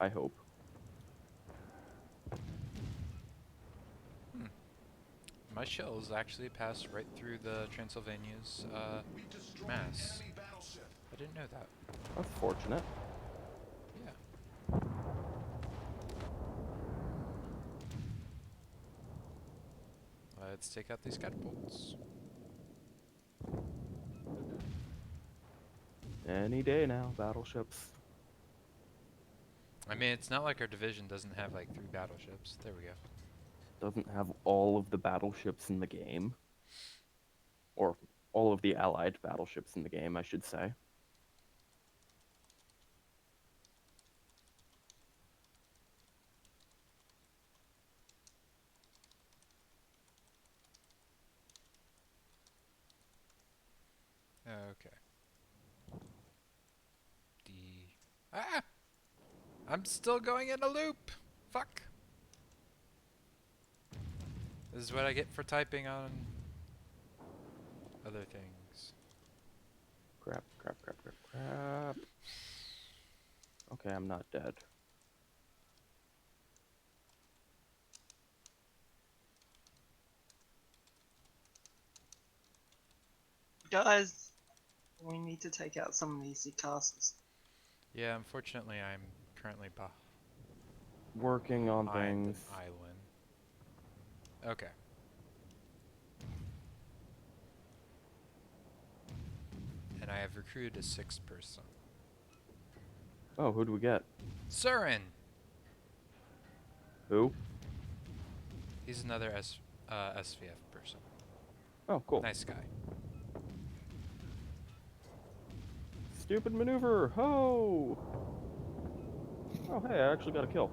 I hope. My shells actually passed right through the Transylvania's mass. I didn't know that. That's fortunate. Yeah. Let's take out these catapults. Any day now, battleships. I mean, it's not like our division doesn't have like 3 battleships. There we go. Doesn't have all of the battleships in the game. Or all of the allied battleships in the game, I should say. Okay. Ah! I'm still going in a loop! Fuck! This is what I get for typing on other things. Crap, crap, crap, crap, crap. Okay, I'm not dead. Guys, we need to take out some of these castles. Yeah, unfortunately I'm currently Working on behind an things. island. Okay. And I have recruited a 6th person. Oh, who do we get? Surin! Who? He's another SVF person. Oh, cool. Nice guy. Stupid maneuver! Ho! Oh, hey, I actually got a kill.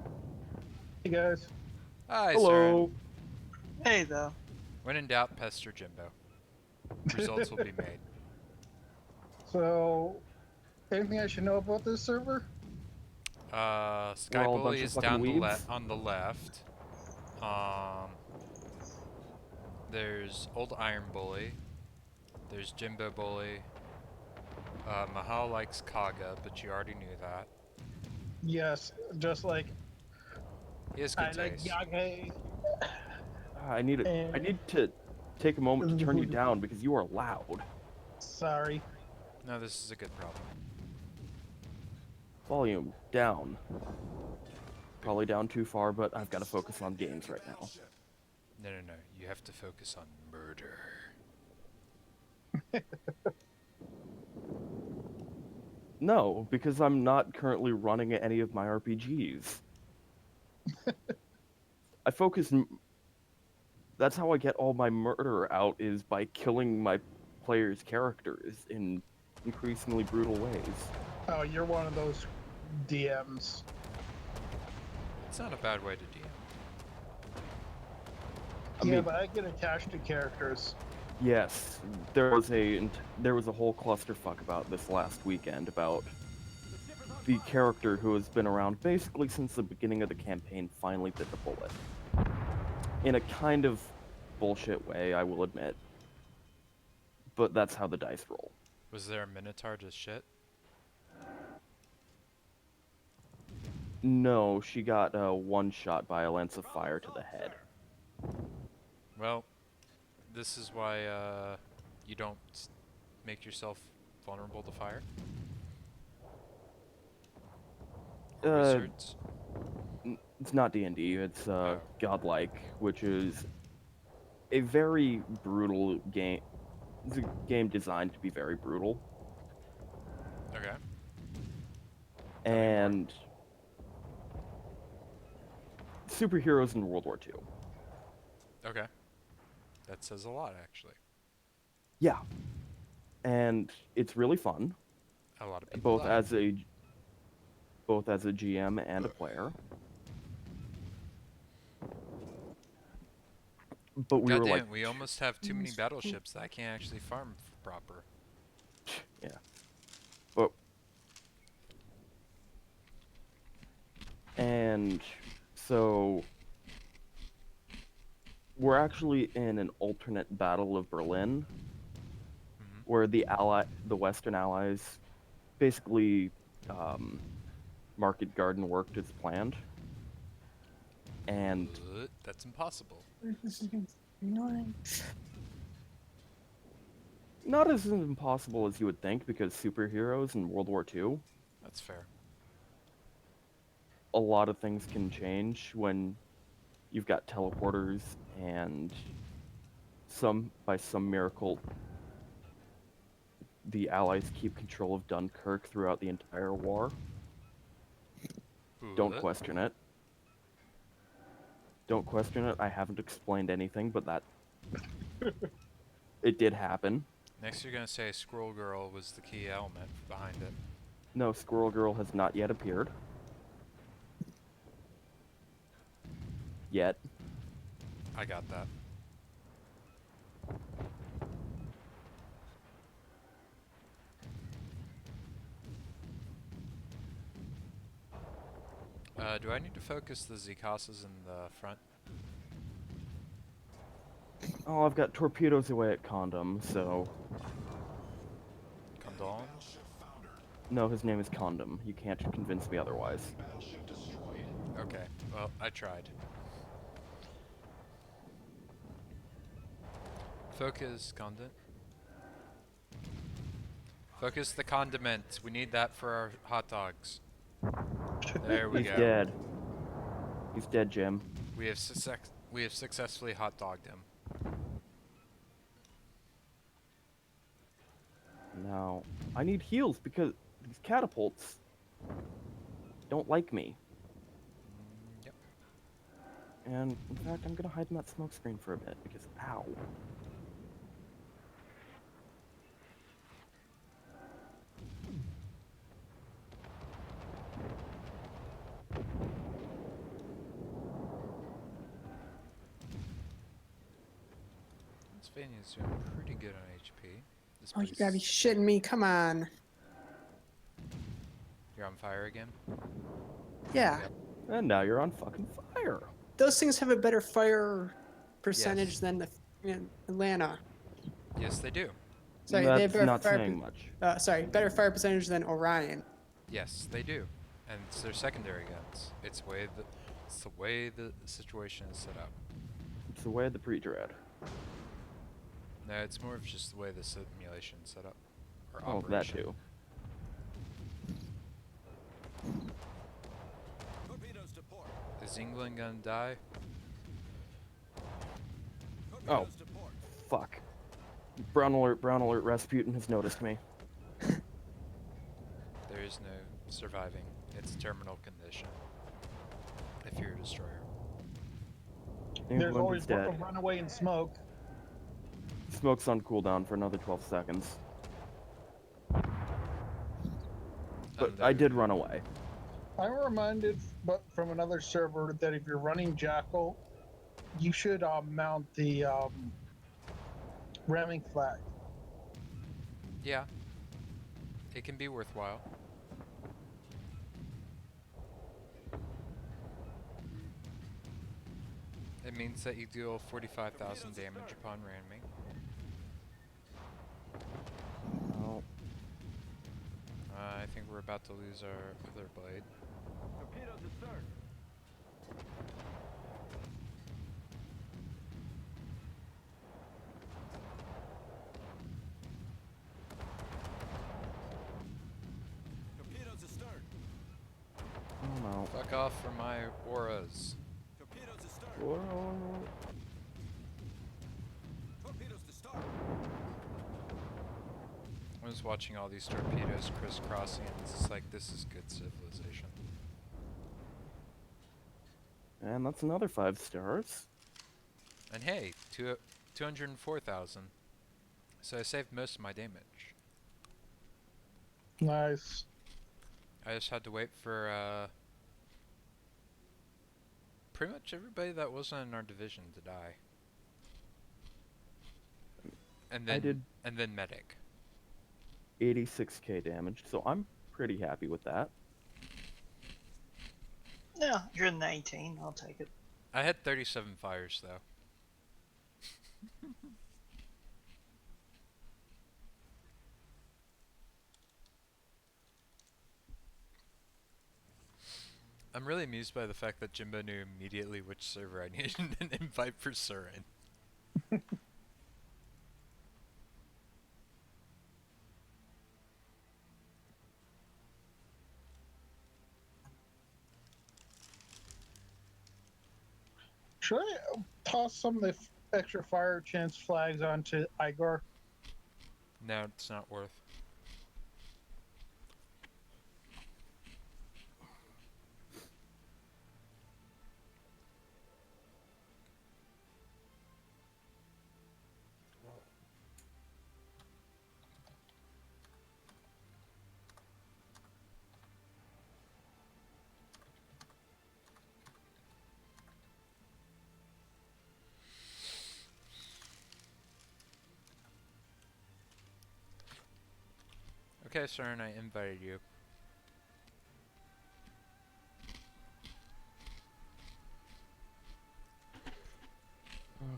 Hey guys. Hi, Hello! Surin. Hey there. When in doubt, pester Jimbo. Results will be made. So, anything I should know about this server? Sky We're all a bunch Bully of is fucking down weebs? on the left. There's Old Iron Bully. There's Jimbo Bully. Mahal likes Kaga, but you already knew that. Yes, just like He has I good like taste. Yage. I need to take a moment to turn you down because you are loud. Sorry. No, this is a good problem. Volume down. Probably down too far, but I've got to focus on games right now. No. You have to focus on murder. No, because I'm not currently running any of my RPGs. I focus. That's how I get all my murder out, is by killing my players' characters in increasingly brutal ways. Oh, you're one of those DMs. It's not a bad way to DM. I Yeah, mean, but I get attached to characters. yes, there was a whole clusterfuck about this last weekend about the character who has been around basically since the beginning of the campaign finally bit the bullet. In a kind of bullshit way, I will admit. But that's how the dice roll. Was there a Minotaur just shit? No, she got one shot by a lance of fire to the head. Well, this is why you don't make yourself vulnerable to fire. Or wizards. It's not D&D, it's Oh. Godlike, which is a very brutal game. It's a game designed to be very brutal. Okay. And superheroes in World War II. Okay. That says a lot, actually. Yeah. And it's really fun, A lot of people both die. as a GM and a player. But we were God damn like, it, we almost have too many battleships that I can't actually farm proper. yeah. But and so we're actually in an alternate Battle of Berlin, where the Western Allies, basically, Market Garden worked as planned, and That's impossible. not as impossible as you would think, because superheroes in World War II, That's fair. a lot of things can change when you've got teleporters, and by some miracle, the Allies keep control of Dunkirk throughout the entire war. Don't question it. Don't question it. I haven't explained anything, but that it did happen. Next you're gonna say Squirrel Girl was the key element behind it. No, Squirrel Girl has not yet appeared. Yet. I got that. Do I need to focus the Zikasas in the front? Oh, I've got torpedoes away at Condom, so... Condon? No, his name is Condom. You can't convince me otherwise. Okay, well, I tried. Focus, condiment. Focus the condiment. We need that for our hot dogs. There we He's go. dead. He's dead, Jim. We have successfully hot dogged him. Now, I need heals because these catapults don't like me. Yep. And, in fact, I'm gonna hide in that smoke screen for a bit because, ow. Pennsylvania's doing pretty good on HP. This Oh, you place- gotta be shitting me. Come on. You're on fire again? Yeah. Yep. And now you're on fucking fire. Those things have a better fire percentage Yes. than the Atlanta. Yes, they do. Sorry, That's they have better not fire. saying much. Sorry, better fire percentage than Orion. Yes, they do. And it's their secondary guns. It's the way the situation is set up. It's the way of the pre-dread. No, it's more of just the way the simulation is set up. Or Oh, that operation. too. Torpedoes to port. Is England gonna die? Oh. Torpedoes to port. Fuck. Brown alert, Rasputin has noticed me. There is no surviving. It's terminal condition. If you're a destroyer. There's England always is one dead. to run away and smoke. Smoke's on cooldown for another 12 seconds. But And I there- did run away. I'm reminded, but from another server, that if you're running Jackal, you should mount the ramming flag. Yeah. It can be worthwhile. It means that you deal 45,000 damage upon ramming. Oh, I think we're about to lose our other blade. Torpedoes astern. Torpedoes astern. oh no. Fuck off from my auras. Torpedoes astern. Whoa. Torpedoes to start. I was watching all these torpedoes crisscrossing and it's just like, this is good civilization. And that's another 5 stars. And hey, 204,000. So I saved most of my damage. Nice. I just had to wait for pretty much everybody that wasn't in our division to die. And then I did and then medic. 86k damage, so I'm pretty happy with that. No, 118. I'll take it. I had 37 fires though. I'm really amused by the fact that Jimbo knew immediately which server I needed an invite for Surin. Should I toss some of the extra fire chance flags onto Igor? No, it's not worth. Okay, Surin, I invited you.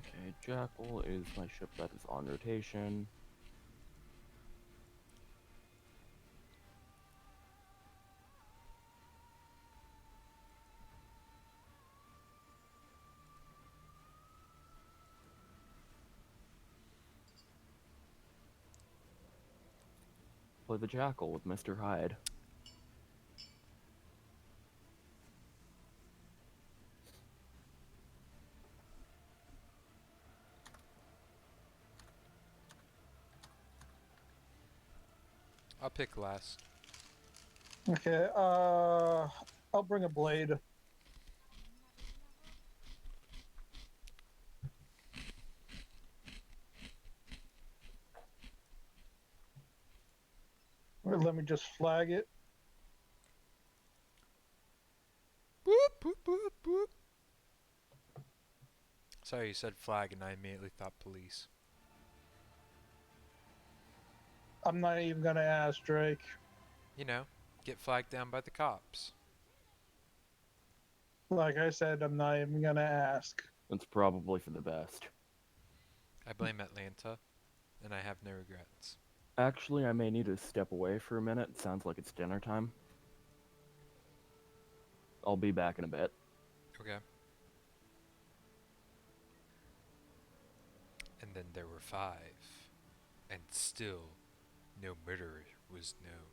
Okay, Jackal is my ship that is on rotation. Play the Jackal with Mr. Hyde. I'll pick last. Okay, I'll bring a blade. Or let me just flag it. Boop, boop, boop, boop. Sorry, you said flag and I immediately thought police. I'm not even gonna ask Drake. You know, get flagged down by the cops. Like I said, I'm not even gonna ask. It's probably for the best. I blame Atlanta, and I have no regrets. Actually, I may need to step away for a minute. Sounds like it's dinner time. I'll be back in a bit. Okay. And then there were 5, and still no murderer was known.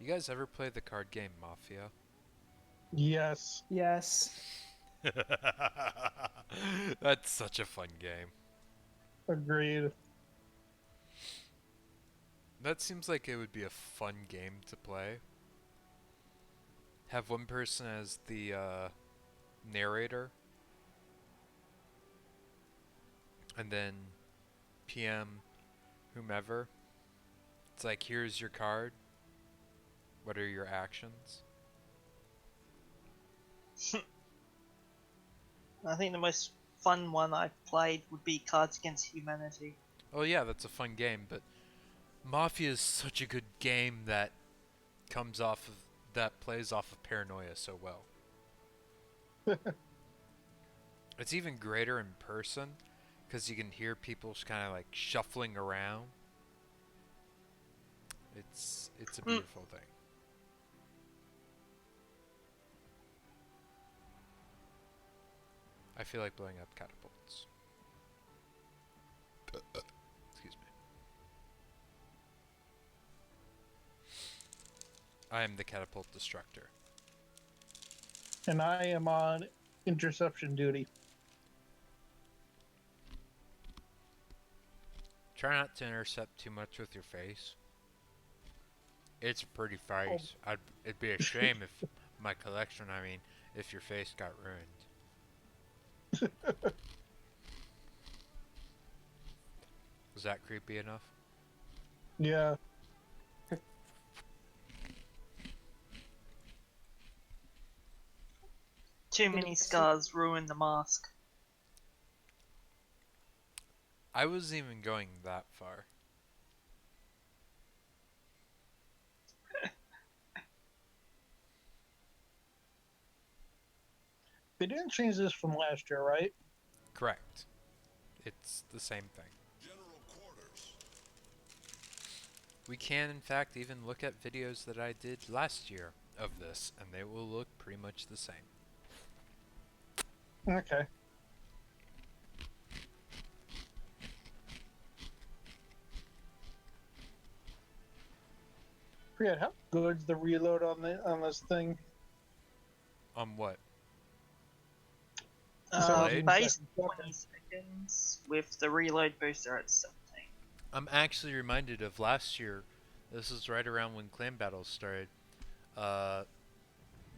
You guys ever play the card game Mafia? Yes. Yes. That's such a fun game. Agreed. That seems like it would be a fun game to play. Have one person as the narrator, and then PM whomever. It's like, here's your card. What are your actions? I think the most fun one I've played would be Cards Against Humanity. Oh yeah, that's a fun game, but Mafia is such a good game that plays off of paranoia so well. It's even greater in person because you can hear people just kind of like shuffling around. It's a beautiful thing. I feel like blowing up catapults. Excuse me. I am the catapult destructor. And I am on interception duty. Try not to intercept too much with your face. It's a pretty face. It'd be a shame if my collection, if your face got ruined. Was that creepy enough? Yeah. Too many scars ruin the mask. I wasn't even going that far. They didn't change this from last year, right? Correct. It's the same thing. General quarters. We can, in fact, even look at videos that I did last year of this, and they will look pretty much the same. Okay. Forget how good's the reload on this thing. What? Base 20 seconds. seconds with the reload booster at 17. I'm actually reminded of last year. This is right around when clan battles started.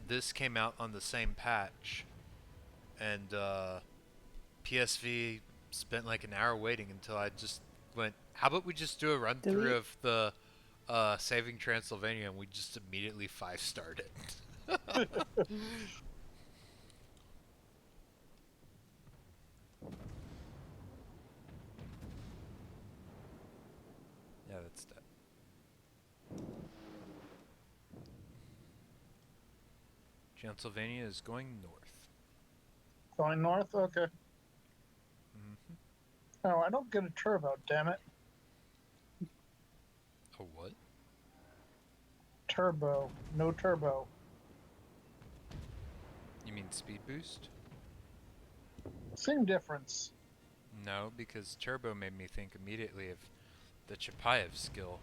This came out on the same patch, and PSV spent like an hour waiting until I just went, how about we just do a run through Delete. of the Saving Transylvania, and we just immediately 5-starred it. Yeah, that's dead. Transylvania is going north. Going north? Okay. Mm-hmm. Oh, I don't get a turbo, damn it. A what? Turbo. No turbo. You mean speed boost? Same difference. No, because turbo made me think immediately of the Chapayev skill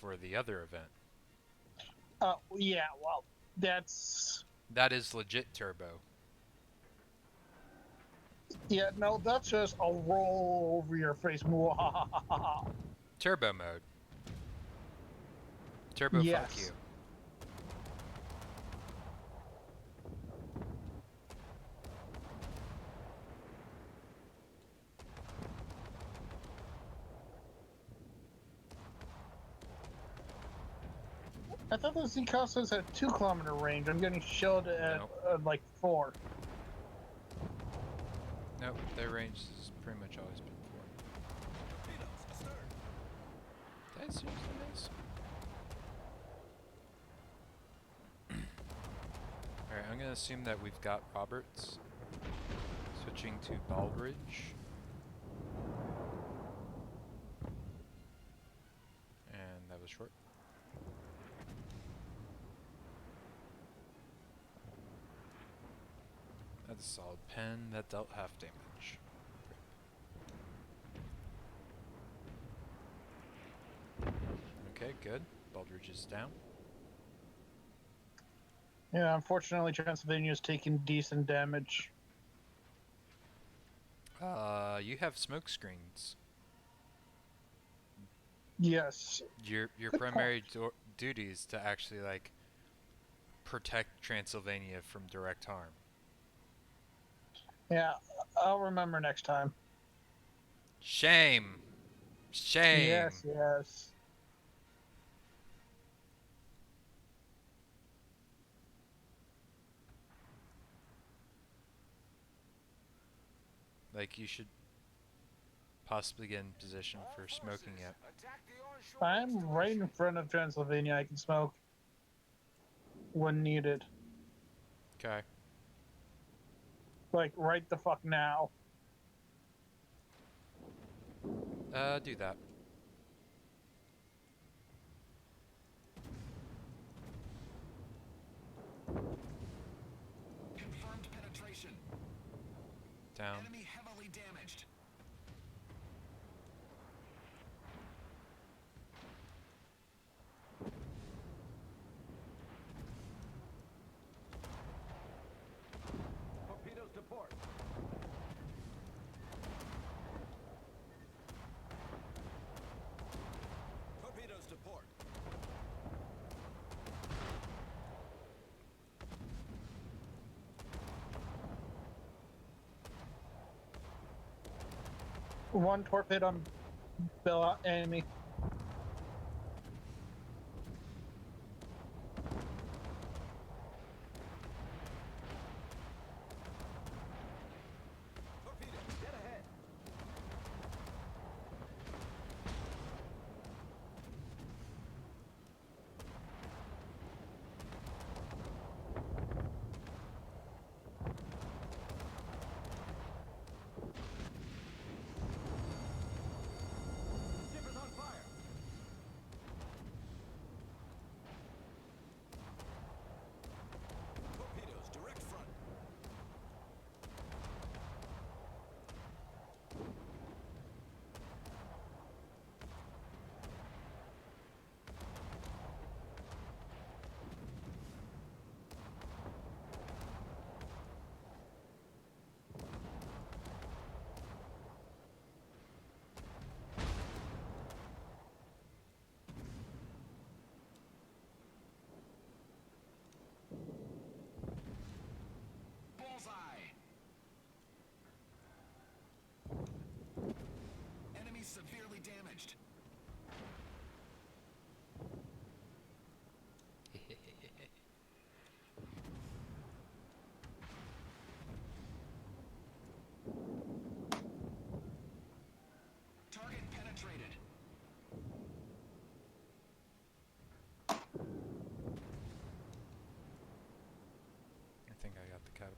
for the other event. Yeah, well, that's... That is legit turbo. Yeah, no, that's just a roll over your face. Mwahahaha. Turbo mode. Turbo fuck Yes. you. I thought those Zcasos had 2 kilometer range. I'm getting shelled at Nope. like 4. Nope, their range has pretty much always been 4. Torpedoes astern. Did I seriously miss? Alright, I'm gonna assume that we've got Roberts. Switching to Baldridge. And that was short. That's a solid pen. That dealt half damage. Okay, good. Baldridge is down. Yeah, unfortunately, Transylvania's taking decent damage. You have smoke screens. Yes. Your Good primary duty is to actually like protect Transylvania from direct harm. Yeah, I'll remember next time. Shame. Shame. Yes, yes. Like you should possibly get in position All for smoking forces, it. attack the onshore I'm right in installation. front of Transylvania. I can smoke when needed. Okay. Like, right the fuck now. Do that. Confirmed penetration. Down. Enemy heavily damaged. Torpedoes to port. Torpedoes to port. One torpedo on Bella enemy. Torpedoes, dead ahead. Zippers on fire.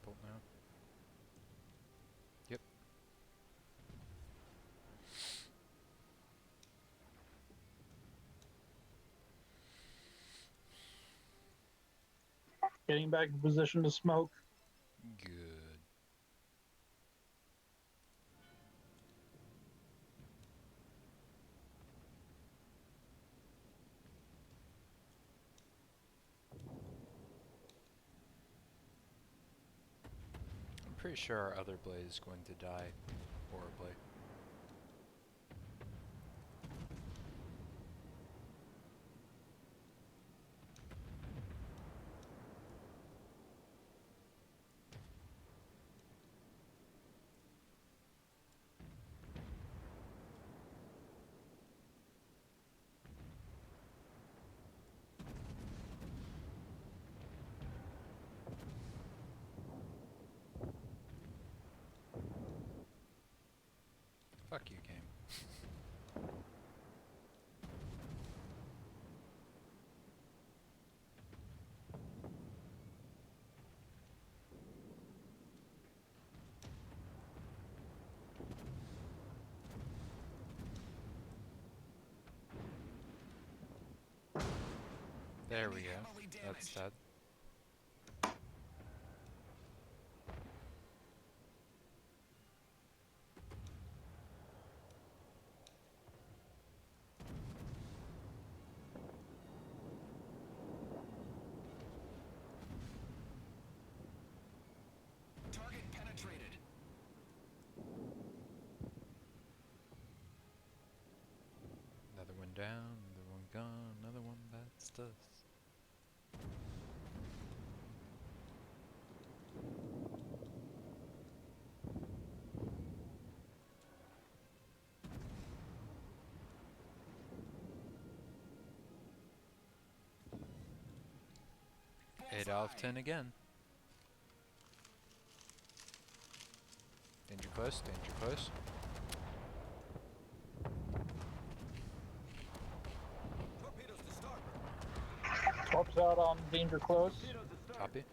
catapult now. Yep. Getting back in position to smoke. Good. I'm pretty sure our other blade is going to die horribly. Fuck you, game. There we go. That's that. Target penetrated. Another one down, another one gone, another one that's dust. Eight out of 10 again. Danger close, danger close. Torpedoes to starboard. Torps out on danger close. Copy.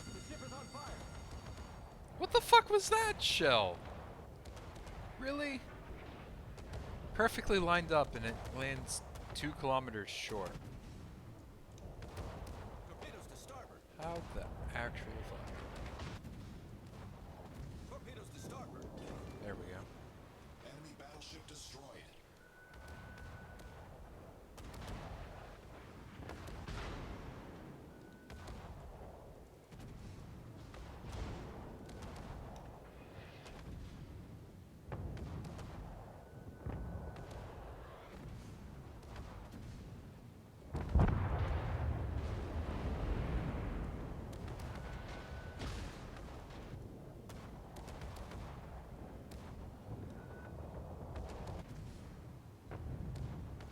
The ship is on fire. What the fuck was that shell? Really? Perfectly lined up and it lands 2 kilometers short. Torpedoes to starboard. How the actual fuck? Torpedoes to starboard. There we go. Enemy battleship destroyed.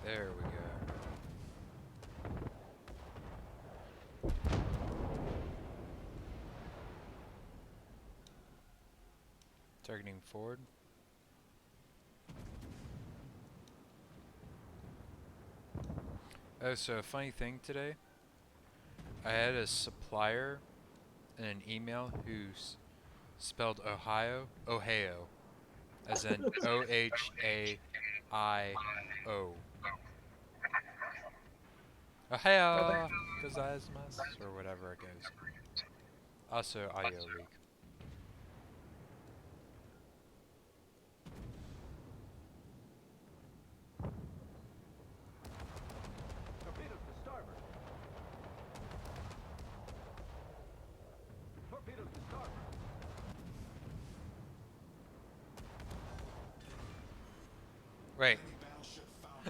There we go. Targeting forward. Oh, so a funny thing today. I had a supplier in an email who spelled Ohio, as in O-H-A-I-O. Ohio, gozaimasu, or whatever it goes. Also, audio leak. Torpedoes to starboard. Torpedoes to starboard. Wait. Enemy battleship found.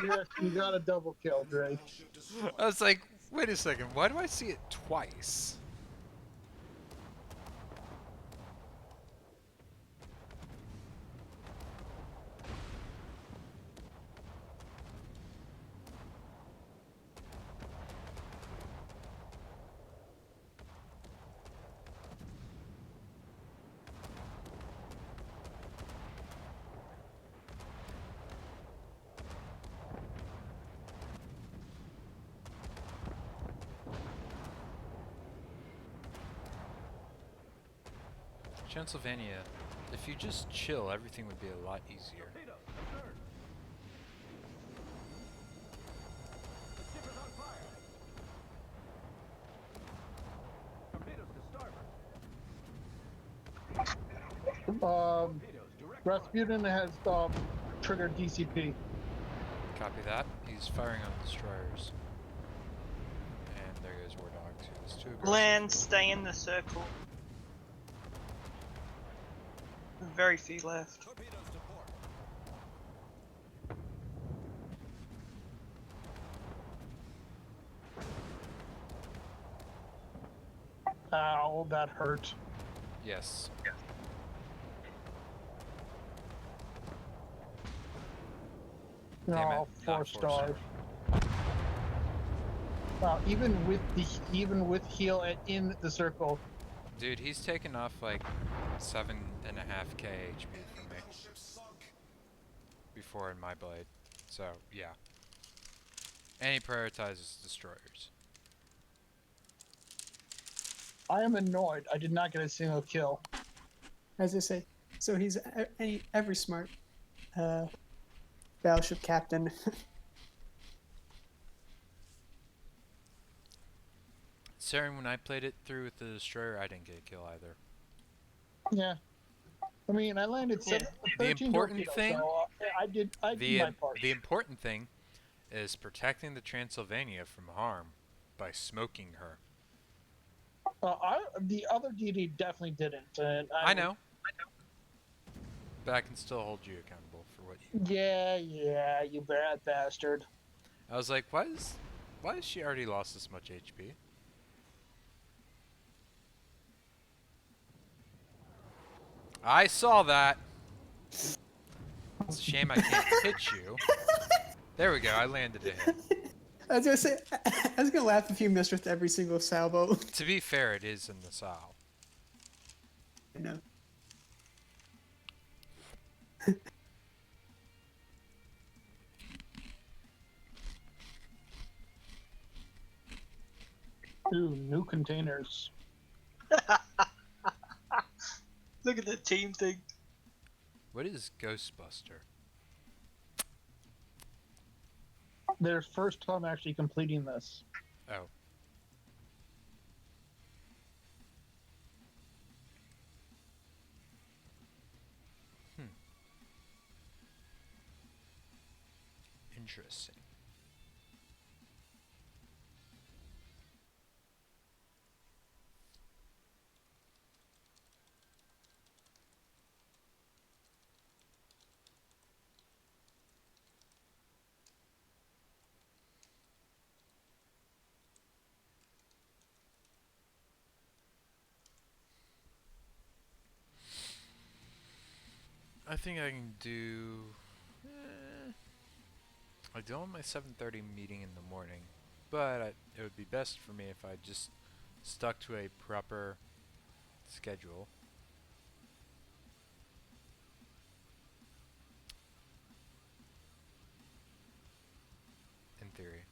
Yes, you got a double kill, Dre. Battleship destroyed. I was like, wait a second, why do I see it twice? Transylvania, if you just chill, everything would be a lot easier. Torpedoes, astern. The ship is on fire. Torpedoes to starboard. Torpedoes direct front. Rasputin has triggered DCP. Copy that. He's firing on destroyers. And there goes War Dog 2. It's too aggressive. Land, stay in the circle. Very few left. Torpedoes to port. Ow, that hurt. Yes. Damn No, it, not 4 4-star. stars. Wow, even with heal in the circle. Dude, he's taken off like 7.5k HP from me Battleship sunk. before in my blade. So, yeah. And he prioritizes destroyers. I am annoyed. I did not get a single kill. As I say, so he's every smart battleship captain. Saren, when I played it through with the destroyer, I didn't get a kill either. Yeah. I mean, I landed Yeah. 13 important torpedoes, thing- so I did my part. The important thing is protecting the Transylvania from harm by smoking her. The other DD definitely didn't. And I know. But I can still hold you accountable for what you... Yeah, you bad bastard. I was like, why has she already lost this much HP? I saw that. It's a shame I can't hit you. There we go, I landed a hit. I was gonna say, I was gonna laugh if you missed with every single salvo. To be fair, it is in the Sal. I know. Ooh, new containers. Look at the team thing. What is Ghostbuster? Their first time actually completing this. Oh. Interesting. I think I can do... I do want my 7:30 meeting in the morning, but it would be best for me if I just stuck to a proper schedule. In theory.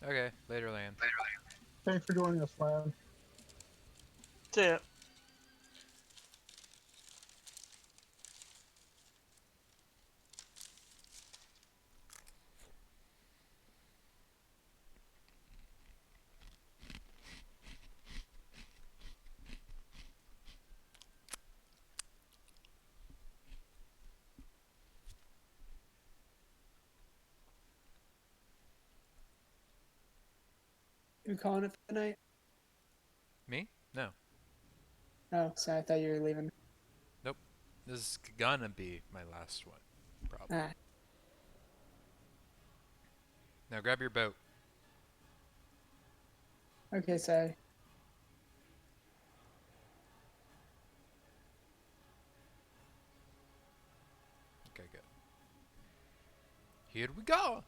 Okay, later, Land. Thanks for joining us, man. That's it. You calling it for the night? Me? No. Oh, sorry, I thought you were leaving. Nope. This is gonna be my last one, probably. Ah, Now grab your boat. okay, sorry. Okay, good. Here we go!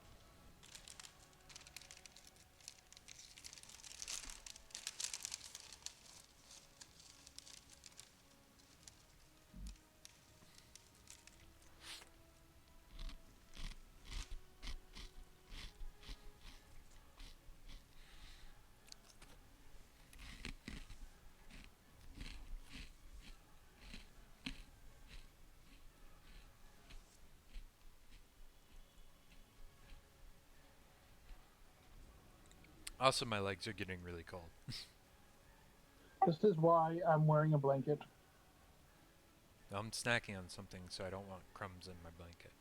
Also, my legs are getting really cold. This is why I'm wearing a blanket. I'm snacking on something, so I don't want crumbs in my blanket.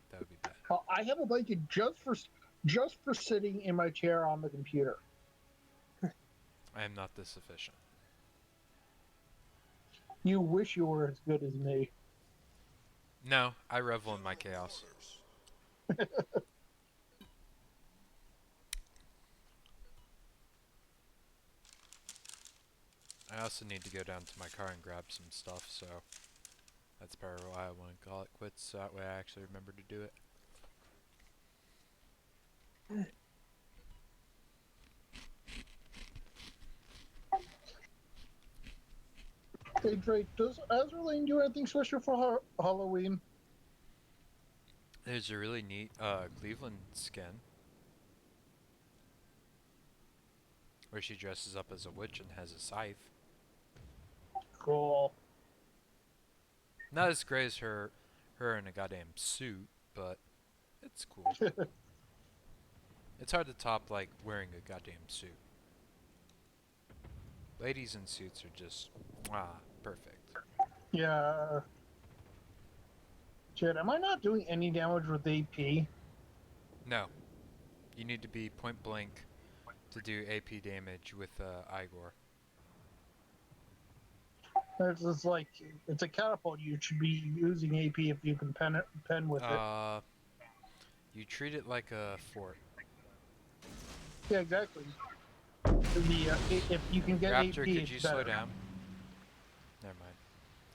That would be bad. I have a blanket just for sitting in my chair on the computer. I am not this efficient. You wish you were as good as me. No, I revel in my chaos. I also need to go down to my car and grab some stuff, so that's probably why I want to call it quits, so that way I actually remember to do it. Hey Drake, does Azraline do anything special for Halloween? There's a really neat Cleveland skin where she dresses up as a witch and has a scythe. Cool. Not as great as her in a goddamn suit, but it's cool. It's hard to top like wearing a goddamn suit. Ladies in suits are just perfect. Yeah. Shit, am I not doing any damage with AP? No, you need to be point blank to do AP damage with Igor. It's just like, it's a catapult. You should be using AP if you can pen with it. You treat it like a fort. Yeah, exactly. If you can get Raptor, AP, could it's you better. slow down? Never mind.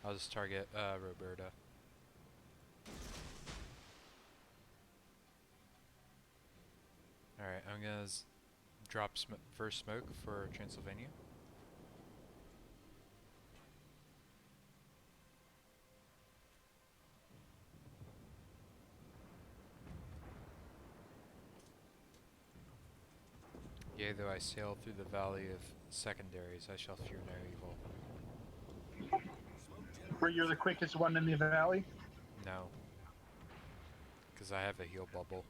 I'll just target Roberta. Alright, I'm gonna drop first smoke for Transylvania. Yea, though I sail through the valley of secondaries, I shall fear no evil. Where you're the quickest one in the valley? No. Because I have a heal bubble.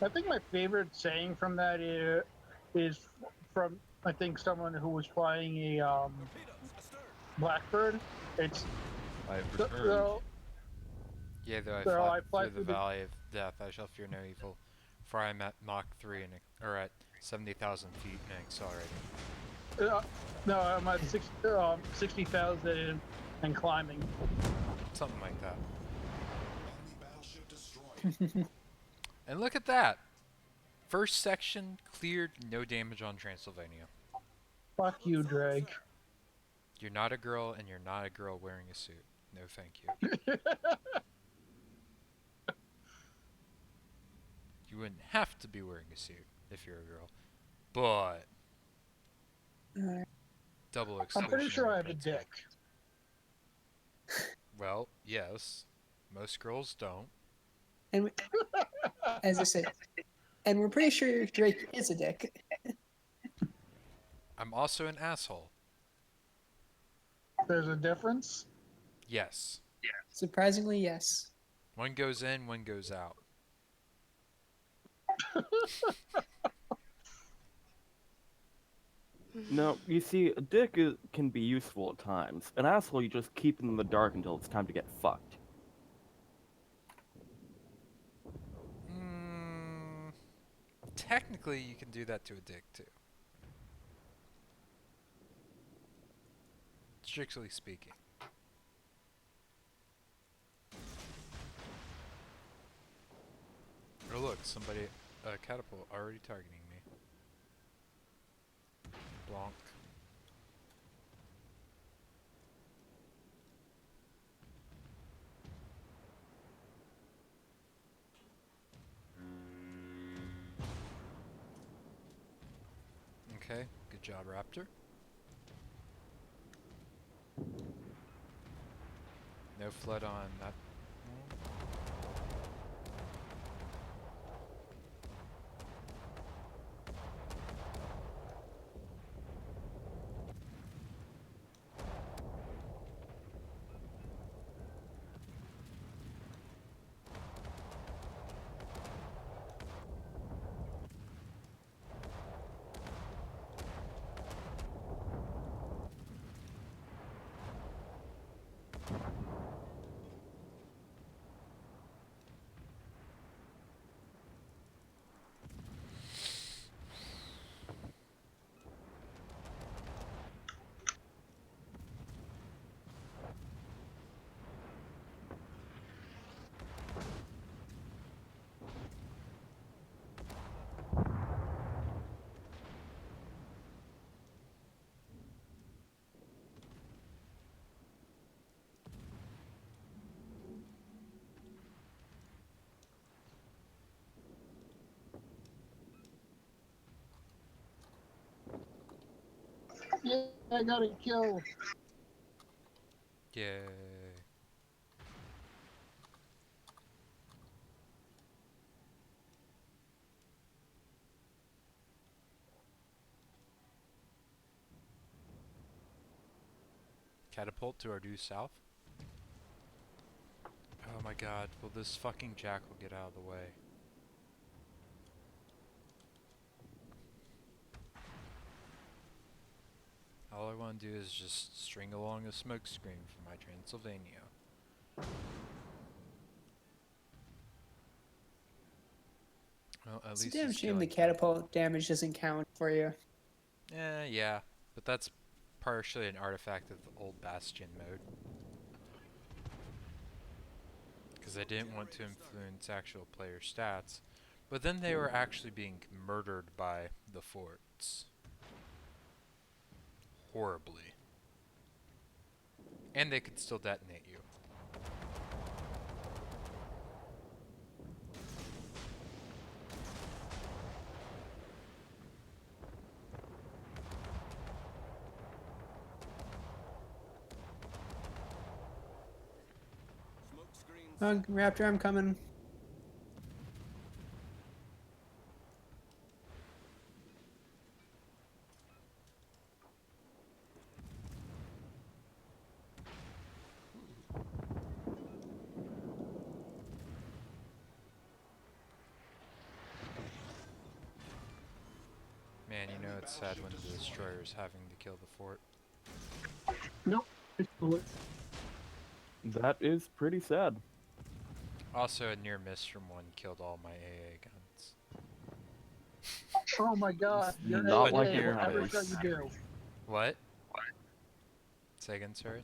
I think my favorite saying from that is from, I think, someone who was flying a Torpedoes astern. Blackbird. It's I've so, returned. so, Yea, though I so fly I fly through the valley of death, I shall fear no evil. For I am at Mach 3 or at 70,000 feet and accelerating. No, I'm at 60,000 and climbing. Something like that. Enemy battleship destroyed. And look at that! First section cleared, no damage on Transylvania. Fuck you, Drake. You're not a girl, and you're not a girl wearing a suit. No thank you. You wouldn't have to be wearing a suit if you're a girl. But... double exclusionary I'm pretty sure I have a principle. dick. Well, yes. Most girls don't. And as I said, and we're pretty sure Drake is a dick. I'm also an asshole. There's a difference. Yes. Surprisingly, yes. One goes in, one goes out. No, you see, a dick can be useful at times. An asshole, you just keep in the dark until it's time to get fucked. Technically, you can do that to a dick, too. Strictly speaking. Oh look, somebody, catapult already targeting me. Blanc. Okay, good job, Raptor. No flood on that. Yeah, I got a kill. Yay. Catapult to our due south. Oh my god, will this fucking jackal get out of the way? All I want to do is just string along a smoke screen for my Transylvania. Well, at It's a least damn he's shame the killing things. catapult damage doesn't count for you. Yeah, but that's partially an artifact of the old Bastion mode. Because I didn't want to influence actual player stats, but then they were actually being murdered by the forts. Horribly. And they could still detonate you. Smoke screen Oh, Raptor, I'm coming. Man, you know it's sad when the destroyer's having to kill the fort. Nope. It's bullet. That is pretty sad. Also, a near miss from one killed all my AA guns. Oh my god. You're Not AA, like it whatever matters. shall you do? What? Say again, sorry?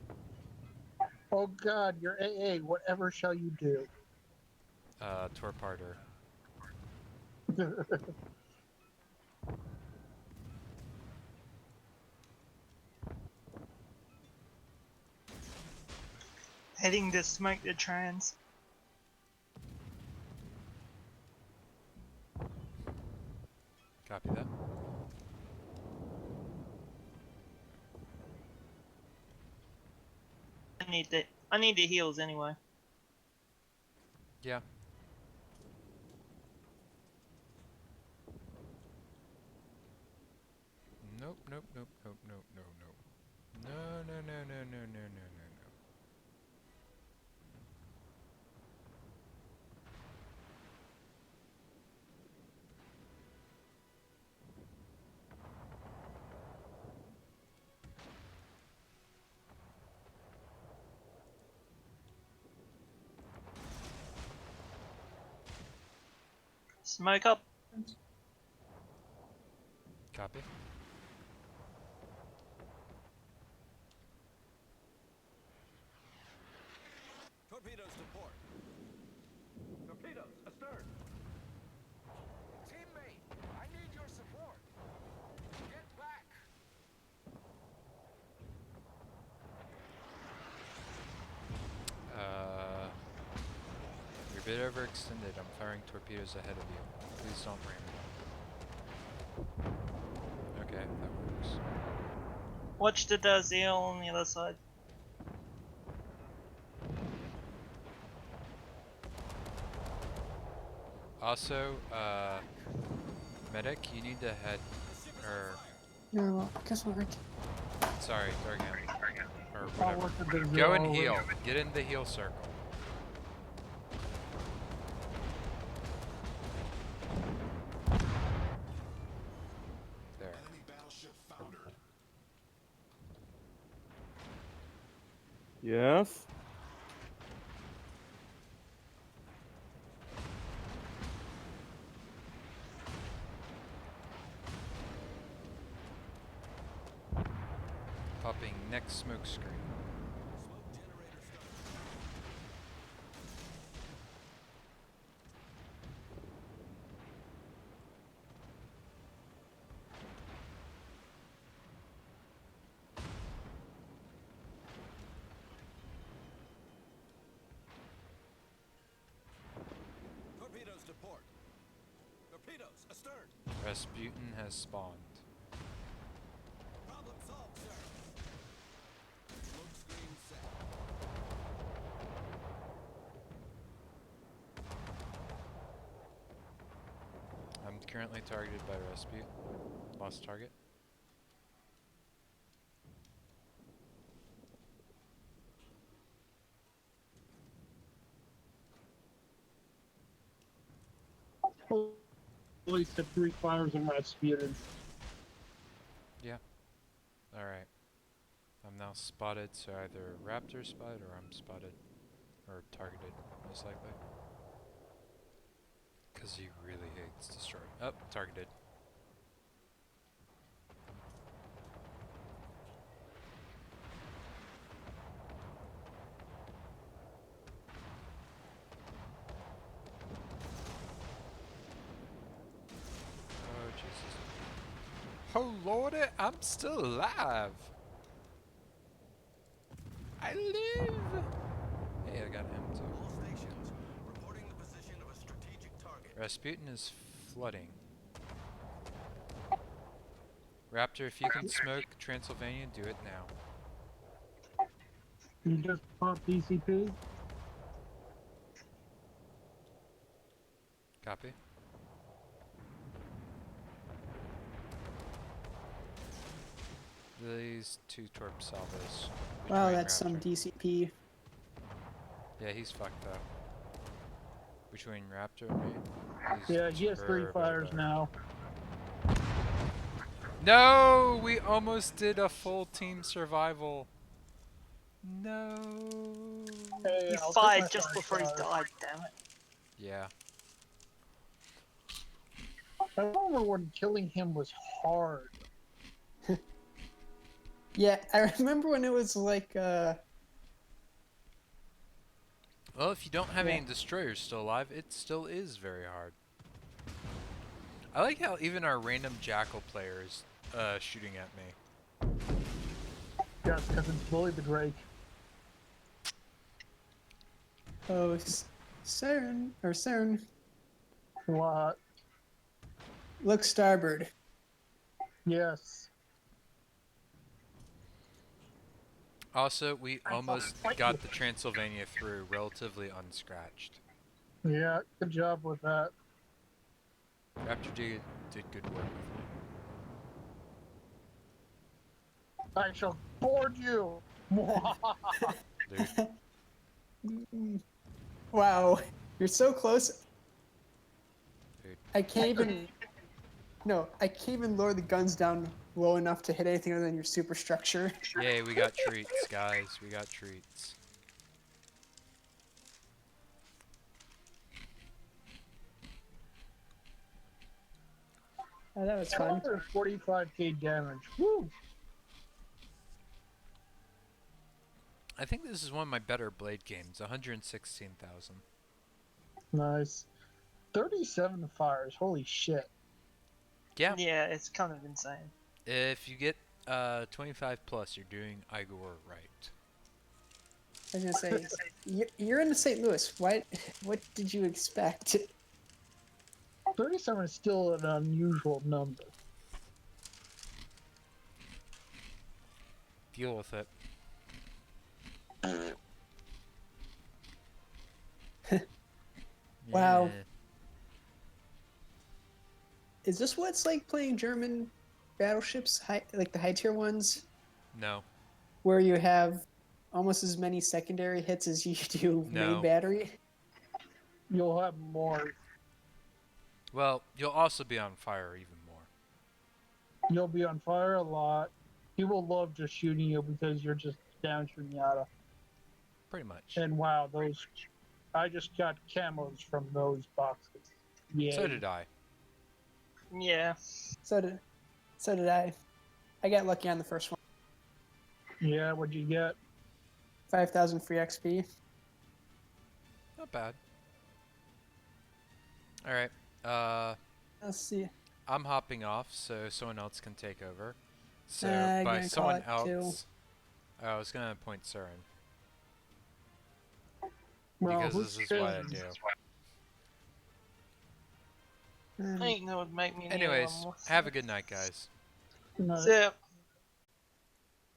Oh god, you're AA, whatever shall you do? Torparder. Heading to smoke the trans. Copy that. I need the heals anyway. Yeah. Nope, nope, nope, nope, nope, no, no. No, no, no, no, no, no, no, no, no. Smoke up. Copy. Torpedoes to port. Torpedoes, astern. Teammate, I need your support. Get back. You're a bit overextended. I'm firing torpedoes ahead of you. Please don't ram them. Okay, that works. Watch the Dazil on the other side. Also, medic, you need to head, or, No, well, guess what? sorry, Dargan, or I'll whatever. work with the Go zero and over. heal. Get in the heal circle. There. Enemy battleship foundered. Yes. Popping next smoke screen. Smoke generator started. Torpedoes to port. Torpedoes astern. Rasputin has spawned. Problem solved, Currently targeted by Rasputin. Lost target. At least the 3 fires in Rasputin. Alright. I'm now spotted, so either Raptor spotted or I'm spotted. Or targeted, most likely. Because he really hates destroying. Oh, targeted. Oh, Jesus. Oh, lordy, I'm still alive! I live! Hey, I got him too. All stations, reporting the position of a strategic target. Rasputin is flooding. Raptor, if you can smoke Transylvania, do it now. You just pop DCP? Copy. These 2 torp salvos. Wow, between that's some Raptor. DCP. Yeah, he's fucked up. Between Raptor and me. Yeah, he has 3 very fires bad. now. No! We almost did a full team survival. No. Hey, He I'll take fired my just 5 before he stars. died, damn it. Yeah. I remember when killing him was hard. Yeah, I remember when it was like, Well, if you don't have Yeah. any destroyers still alive, it still is very hard. I like how even our random Jackal player is shooting at me. Yes, because it's Bully the Drake. oh, Cern. What? Look starboard. Yes. Also, we I almost thought- got the Transylvania through relatively unscratched. Yeah, good job with that. Raptor did good work with I shall board you! me. Dude, Wow, you're so close. Dude. I can't even. No, I can't even lower the guns down low enough to hit anything other than your superstructure. Yay, we got treats, guys. We got treats. Oh, that was fun. 245k damage. Woo! I think this is one of my better Blade games. 116,000. Nice. 37 fires. Holy shit. Yeah. Yeah, it's kind of insane. If you get 25 plus, you're doing Igor right. I was gonna say, you're in St. Louis. What did you expect? 37 is still an unusual number. Deal with it. Wow. Yeah. Is this what it's like playing German battleships, like the high tier ones, No. where you have almost as many secondary hits as you do No. main battery? You'll have more. Well, you'll also be on fire even more. You'll be on fire a lot. People love just shooting you because you're just down Shunyata. Pretty much. And wow, those. I just got camos from those boxes. Yeah. So did I. Yeah. So did I. I got lucky on the first one. Yeah, what'd you get? 5,000 free XP. Not bad. Alright. Let's see. I'm hopping off so someone else can take over. So I'm by gonna someone call it too. else, I was gonna appoint Surin Well, because who's this is what I Surin? do. I think that would make me Anyways, have a good night, guys. No. So,